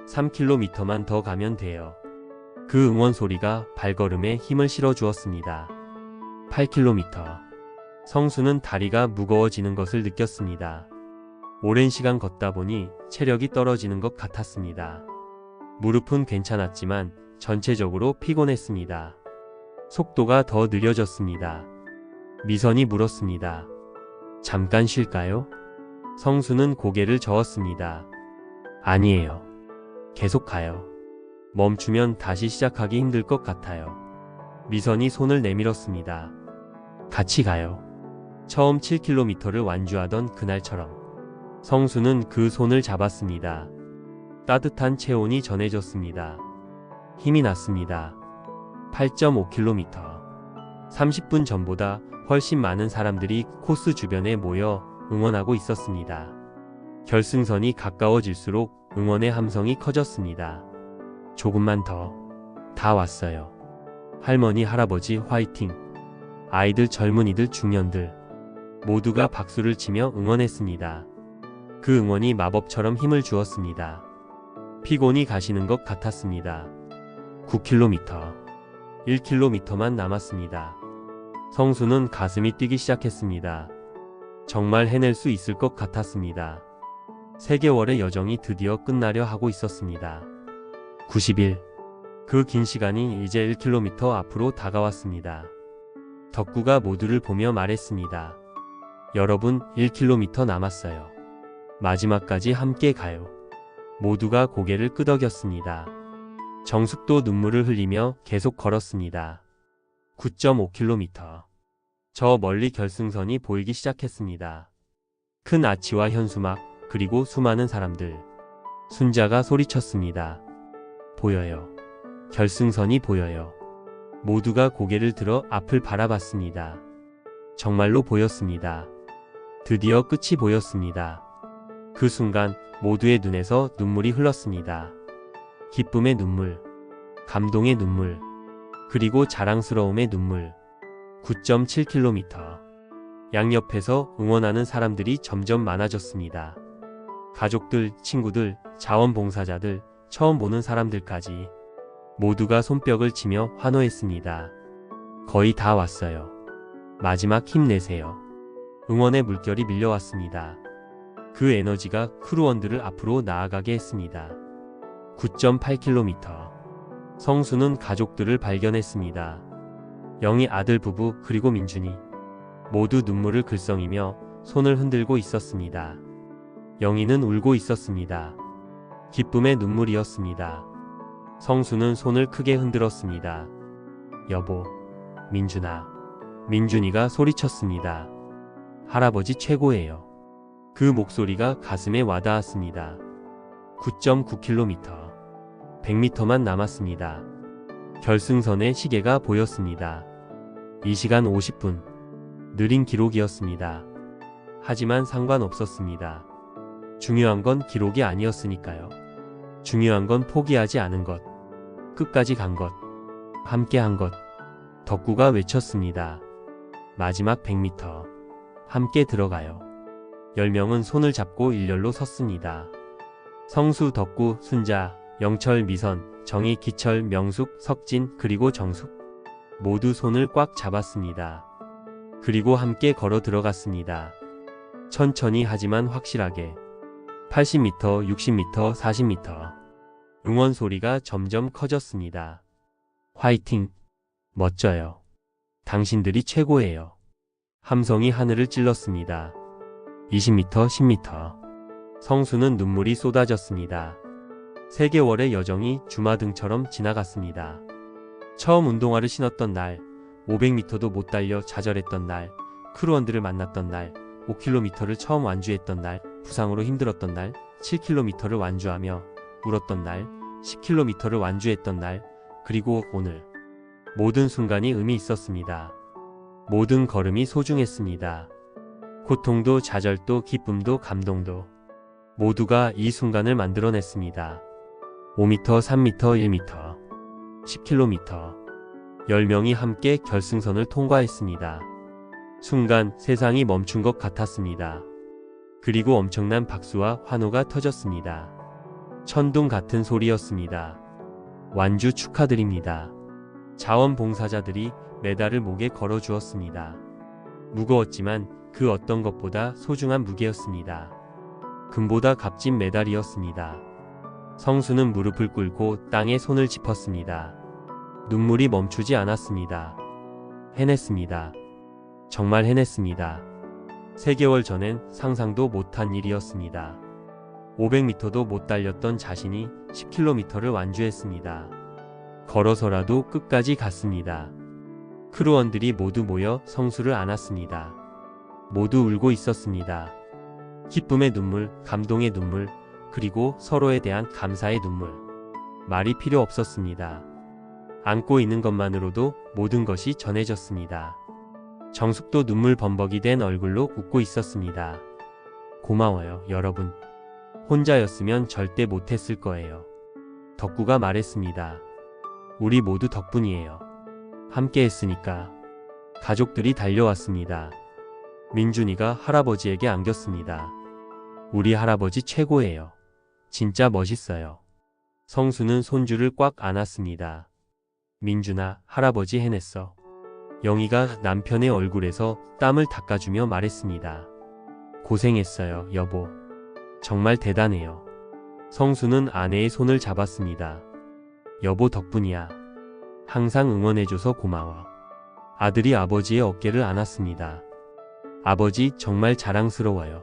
3km만 더 가면 돼요. 그 응원 소리가 발걸음에 힘을 실어주었습니다. 8km. 성수는 다리가 무거워지는 것을 느꼈습니다. 오랜 시간 걷다 보니 체력이 떨어지는 것 같았습니다. 무릎은 괜찮았지만 전체적으로 피곤했습니다. 속도가 더 느려졌습니다. 미선이 물었습니다. 잠깐 쉴까요? 성수는 고개를 저었습니다. 아니에요. 계속 가요. 멈추면 다시 시작하기 힘들 것 같아요. 미선이 손을 내밀었습니다. 같이 가요. 처음 7km를 완주하던 그날처럼. 성수는 그 손을 잡았습니다. 따뜻한 체온이 전해졌습니다. 힘이 났습니다. 8.5km. 30분 전보다 훨씬 많은 사람들이 코스 주변에 모여 응원하고 있었습니다. 결승선이 가까워질수록 응원의 함성이 커졌습니다. 조금만 더. 다 왔어요. 할머니, 할아버지 화이팅. 아이들, 젊은이들, 중년들 모두가 박수를 치며 응원했습니다. 그 응원이 마법처럼 힘을 주었습니다. 피곤이 가시는 것 같았습니다. 9km. 1km만 남았습니다. 성수는 가슴이 뛰기 시작했습니다. 정말 해낼 수 있을 것 같았습니다. 3개월의 여정이 드디어 끝나려 하고 있었습니다. 90일. 그 긴 시간이 이제 1km 앞으로 다가왔습니다. 덕구가 모두를 보며 말했습니다. 여러분, 1km 남았어요. 마지막까지 함께 가요. 모두가 고개를 끄덕였습니다. 정숙도 눈물을 흘리며 계속 걸었습니다. 9.5km. 저 멀리 결승선이 보이기 시작했습니다. 큰 아치와 현수막, 그리고 수많은 사람들. 순자가 소리쳤습니다. 보여요. 결승선이 보여요. 모두가 고개를 들어 앞을 바라봤습니다. 정말로 보였습니다. 드디어 끝이 보였습니다. 그 순간 모두의 눈에서 눈물이 흘렀습니다. 기쁨의 눈물, 감동의 눈물, 그리고 자랑스러움의 눈물. 9.7km. 양옆에서 응원하는 사람들이 점점 많아졌습니다. 가족들, 친구들, 자원봉사자들, 처음 보는 사람들까지 모두가 손뼉을 치며 환호했습니다. 거의 다 왔어요. 마지막 힘내세요. 응원의 물결이 밀려왔습니다. 그 에너지가 크루원들을 앞으로 나아가게 했습니다. 9.8km. 성수는 가족들을 발견했습니다. 영희 아들 부부 그리고 민준이 모두 눈물을 글썽이며 손을 흔들고 있었습니다. 영희는 울고 있었습니다. 기쁨의 눈물이었습니다. 성수는 손을 크게 흔들었습니다. 여보, 민준아. 민준이가 소리쳤습니다. 할아버지 최고예요. 그 목소리가 가슴에 와닿았습니다. 9.9km. 100m만 남았습니다. 결승선의 시계가 보였습니다. 2시간 50분. 느린 기록이었습니다. 하지만 상관없었습니다. 중요한 건 기록이 아니었으니까요. 중요한 건 포기하지 않은 것. 끝까지 간 것, 함께 한 것. 덕구가 외쳤습니다. 마지막 100m. 함께 들어가요. 10명은 손을 잡고 일렬로 섰습니다. 성수, 덕구, 순자, 영철, 미선, 정희, 기철, 명숙, 석진, 그리고 정숙. 모두 손을 꽉 잡았습니다. 그리고 함께 걸어 들어갔습니다. 천천히 하지만 확실하게. 80m, 60m, 40m. 응원 소리가 점점 커졌습니다. 화이팅! 멋져요. 당신들이 최고예요. 함성이 하늘을 찔렀습니다. 20m, 10m. 성수는 눈물이 쏟아졌습니다. 3개월의 여정이 주마등처럼 지나갔습니다. 처음 운동화를 신었던 날, 500m도 못 달려 좌절했던 날, 크루원들을 만났던 날, 5km를 처음 완주했던 날, 부상으로 힘들었던 날, 7km를 완주하며 울었던 날, 10km를 완주했던 날, 그리고 오늘. 모든 순간이 의미 있었습니다. 모든 걸음이 소중했습니다. 고통도 좌절도 기쁨도 감동도 모두가 이 순간을 만들어냈습니다. 5m, 3m, 1m, 10km. 10명이 함께 결승선을 통과했습니다. 순간 세상이 멈춘 것 같았습니다. 그리고 엄청난 박수와 환호가 터졌습니다. 천둥 같은 소리였습니다. 완주 축하드립니다. 자원봉사자들이 메달을 목에 걸어주었습니다. 무거웠지만 그 어떤 것보다 소중한 무게였습니다. 금보다 값진 메달이었습니다. 성수는 무릎을 꿇고 땅에 손을 짚었습니다. 눈물이 멈추지 않았습니다. 해냈습니다. 정말 해냈습니다. 3개월 전엔 상상도 못한 일이었습니다. 500m도 못 달렸던 자신이 10km를 완주했습니다. 걸어서라도 끝까지 갔습니다. 크루원들이 모두 모여 성수를 안았습니다. 모두 울고 있었습니다. 기쁨의 눈물, 감동의 눈물, 그리고 서로에 대한 감사의 눈물. 말이 필요 없었습니다. 안고 있는 것만으로도 모든 것이 전해졌습니다. 정숙도 눈물 범벅이 된 얼굴로 웃고 있었습니다. 고마워요, 여러분. 혼자였으면 절대 못했을 거예요. 덕구가 말했습니다. 우리 모두 덕분이에요. 함께 했으니까. 가족들이 달려왔습니다. 민준이가 할아버지에게 안겼습니다. 우리 할아버지 최고예요. 진짜 멋있어요. 성수는 손주를 꽉 안았습니다. 민준아, 할아버지 해냈어. 영희가 남편의 얼굴에서 땀을 닦아주며 말했습니다. 고생했어요, 여보. 정말 대단해요. 성수는 아내의 손을 잡았습니다. 여보 덕분이야. 항상 응원해줘서 고마워. 아들이 아버지의 어깨를 안았습니다. 아버지 정말 자랑스러워요.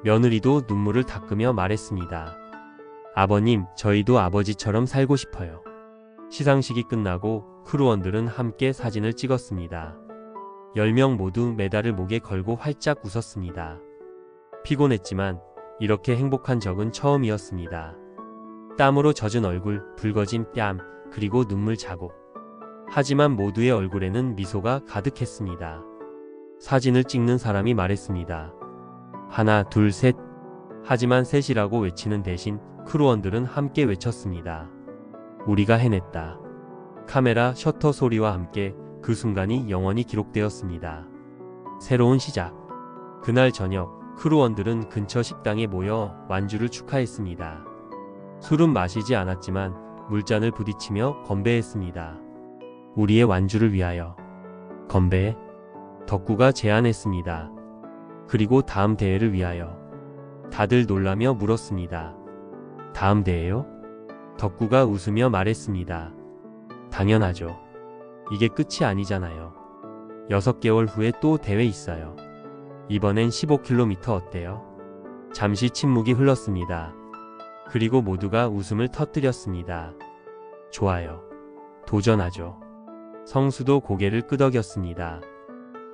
며느리도 눈물을 닦으며 말했습니다. 아버님, 저희도 아버지처럼 살고 싶어요. 시상식이 끝나고 크루원들은 함께 사진을 찍었습니다. 10명 모두 메달을 목에 걸고 활짝 웃었습니다. 피곤했지만 이렇게 행복한 적은 처음이었습니다. 땀으로 젖은 얼굴, 붉어진 뺨, 그리고 눈물 자국. 하지만 모두의 얼굴에는 미소가 가득했습니다. 사진을 찍는 사람이 말했습니다. 하나, 둘, 셋. 하지만 셋이라고 외치는 대신 크루원들은 함께 외쳤습니다. 우리가 해냈다. 카메라 셔터 소리와 함께 그 순간이 영원히 기록되었습니다. 새로운 시작. 그날 저녁 크루원들은 근처 식당에 모여 완주를 축하했습니다. 술은 마시지 않았지만 물잔을 부딪히며 건배했습니다. 우리의 완주를 위하여. 건배. 덕구가 제안했습니다. 그리고 다음 대회를 위하여. 다들 놀라며 물었습니다. 다음 대회요? 덕구가 웃으며 말했습니다. 당연하죠. 이게 끝이 아니잖아요. 6개월 후에 또 대회 있어요. 이번엔 15km 어때요? 잠시 침묵이 흘렀습니다. 그리고 모두가 웃음을 터뜨렸습니다. 좋아요. 도전하죠. 성수도 고개를 끄덕였습니다.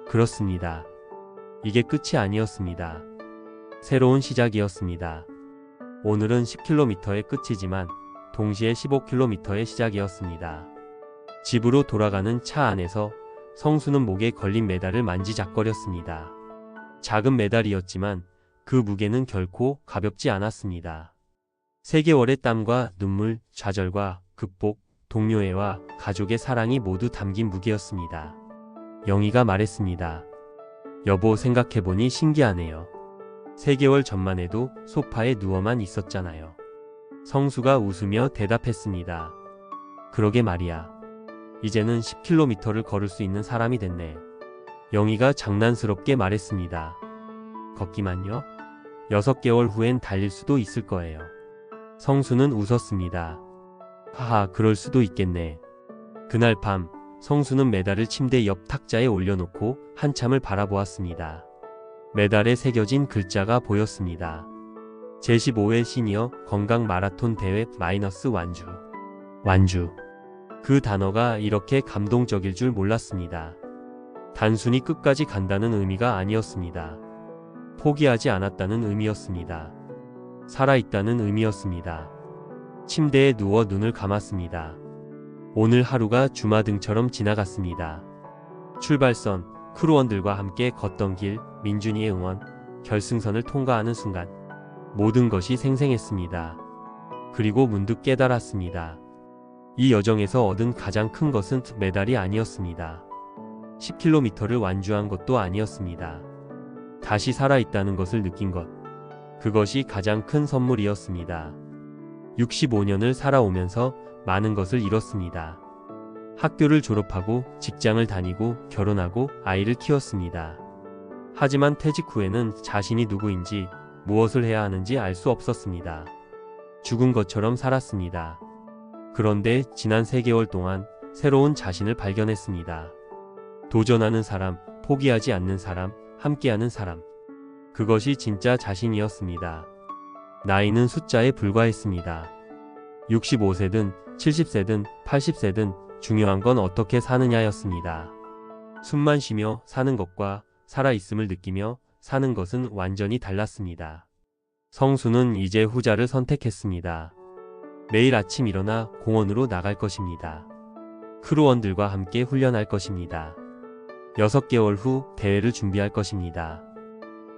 그렇습니다. 이게 끝이 아니었습니다. 새로운 시작이었습니다. 오늘은 10km의 끝이지만 동시에 15km의 시작이었습니다. 집으로 돌아가는 차 안에서 성수는 목에 걸린 메달을 만지작거렸습니다. 작은 메달이었지만 그 무게는 결코 가볍지 않았습니다. 3개월의 땀과 눈물, 좌절과 극복, 동료애와 가족의 사랑이 모두 담긴 무기였습니다. 영희가 말했습니다. 여보, 생각해보니 신기하네요. 3개월 전만 해도 소파에 누워만 있었잖아요. 성수가 웃으며 대답했습니다. 그러게 말이야. 이제는 10km를 걸을 수 있는 사람이 됐네. 영희가 장난스럽게 말했습니다. 걷기만요? 6개월 후엔 달릴 수도 있을 거예요. 성수는 웃었습니다. 하하, 그럴 수도 있겠네. 그날 밤 성수는 메달을 침대 옆 탁자에 올려놓고 한참을 바라보았습니다. 메달에 새겨진 글자가 보였습니다. 제15회 시니어 건강 마라톤 대회 마이너스 완주. 완주. 그 단어가 이렇게 감동적일 줄 몰랐습니다. 단순히 끝까지 간다는 의미가 아니었습니다. 포기하지 않았다는 의미였습니다. 살아있다는 의미였습니다. 침대에 누워 눈을 감았습니다. 오늘 하루가 주마등처럼 지나갔습니다. 출발선, 크루원들과 함께 걷던 길, 민준이의 응원, 결승선을 통과하는 순간 모든 것이 생생했습니다. 그리고 문득 깨달았습니다. 이 여정에서 얻은 가장 큰 것은 메달이 아니었습니다. 10km를 완주한 것도 아니었습니다. 다시 살아있다는 것을 느낀 것. 그것이 가장 큰 선물이었습니다. 65년을 살아오면서 많은 것을 잃었습니다. 학교를 졸업하고 직장을 다니고 결혼하고 아이를 키웠습니다. 하지만 퇴직 후에는 자신이 누구인지 무엇을 해야 하는지 알 수 없었습니다. 죽은 것처럼 살았습니다. 그런데 지난 3개월 동안 새로운 자신을 발견했습니다. 도전하는 사람, 포기하지 않는 사람, 함께하는 사람. 그것이 진짜 자신이었습니다. 나이는 숫자에 불과했습니다. 65세든 70세든 80세든 중요한 건 어떻게 사느냐였습니다. 숨만 쉬며 사는 것과 살아있음을 느끼며 사는 것은 완전히 달랐습니다. 성수는 이제 후자를 선택했습니다. 매일 아침 일어나 공원으로 나갈 것입니다. 크루원들과 함께 훈련할 것입니다. 6개월 후 대회를 준비할 것입니다.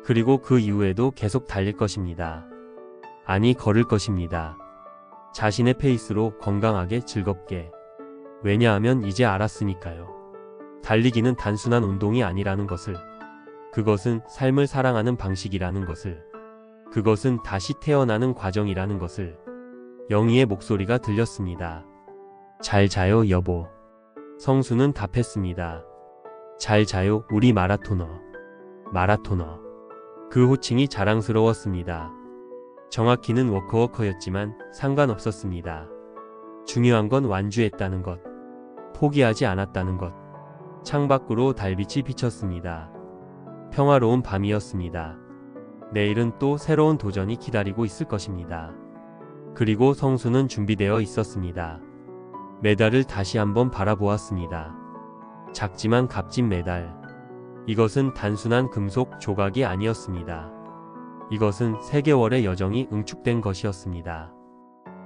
그리고 그 이후에도 계속 달릴 것입니다. 아니, 걸을 것입니다. 자신의 페이스로 건강하게 즐겁게. 왜냐하면 이제 알았으니까요. 달리기는 단순한 운동이 아니라는 것을. 그것은 삶을 사랑하는 방식이라는 것을. 그것은 다시 태어나는 과정이라는 것을. 영희의 목소리가 들렸습니다. 잘 자요, 여보. 성수는 답했습니다. 잘 자요, 우리 마라토너. 마라토너. 그 호칭이 자랑스러웠습니다. 정확히는 워커워커였지만 상관없었습니다. 중요한 건 완주했다는 것. 포기하지 않았다는 것. 창밖으로 달빛이 비쳤습니다. 평화로운 밤이었습니다. 내일은 또 새로운 도전이 기다리고 있을 것입니다. 그리고 성수는 준비되어 있었습니다. 메달을 다시 한번 바라보았습니다. 작지만 값진 메달. 이것은 단순한 금속 조각이 아니었습니다. 이것은 3개월의 여정이 응축된 것이었습니다.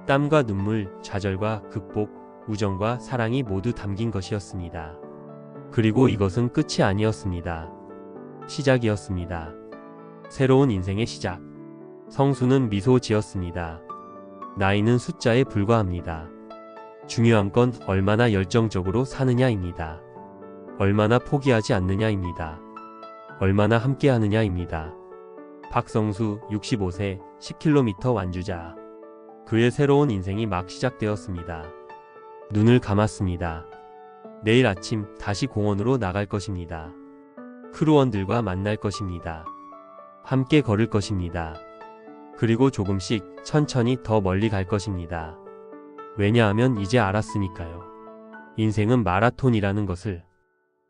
땀과 눈물, 좌절과 극복, 우정과 사랑이 모두 담긴 것이었습니다. 그리고 이것은 끝이 아니었습니다. 시작이었습니다. 새로운 인생의 시작. 성수는 미소 지었습니다. 나이는 숫자에 불과합니다. 중요한 건 얼마나 열정적으로 사느냐입니다. 얼마나 포기하지 않느냐입니다. 얼마나 함께하느냐입니다. 박성수 65세 10km 완주자. 그의 새로운 인생이 막 시작되었습니다. 눈을 감았습니다. 내일 아침 다시 공원으로 나갈 것입니다. 크루원들과 만날 것입니다. 함께 걸을 것입니다. 그리고 조금씩 천천히 더 멀리 갈 것입니다. 왜냐하면 이제 알았으니까요. 인생은 마라톤이라는 것을.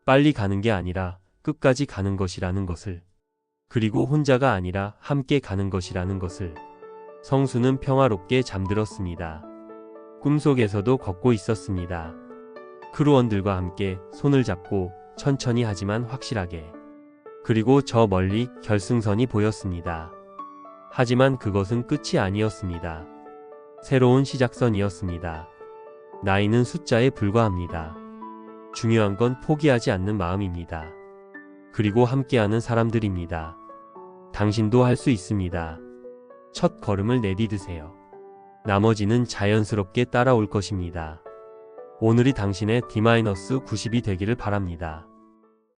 빨리 가는 게 아니라 끝까지 가는 것이라는 것을. 그리고 혼자가 아니라 함께 가는 것이라는 것을. 성수는 평화롭게 잠들었습니다. 꿈속에서도 걷고 있었습니다. 크루원들과 함께 손을 잡고 천천히 하지만 확실하게. 그리고 저 멀리 결승선이 보였습니다. 하지만 그것은 끝이 아니었습니다. 새로운 시작선이었습니다. 나이는 숫자에 불과합니다. 중요한 건 포기하지 않는 마음입니다. 그리고 함께하는 사람들입니다. 당신도 할 수 있습니다. 첫 걸음을 내디드세요. 나머지는 자연스럽게 따라올 것입니다. 오늘이 당신의 D-90이 되기를 바랍니다.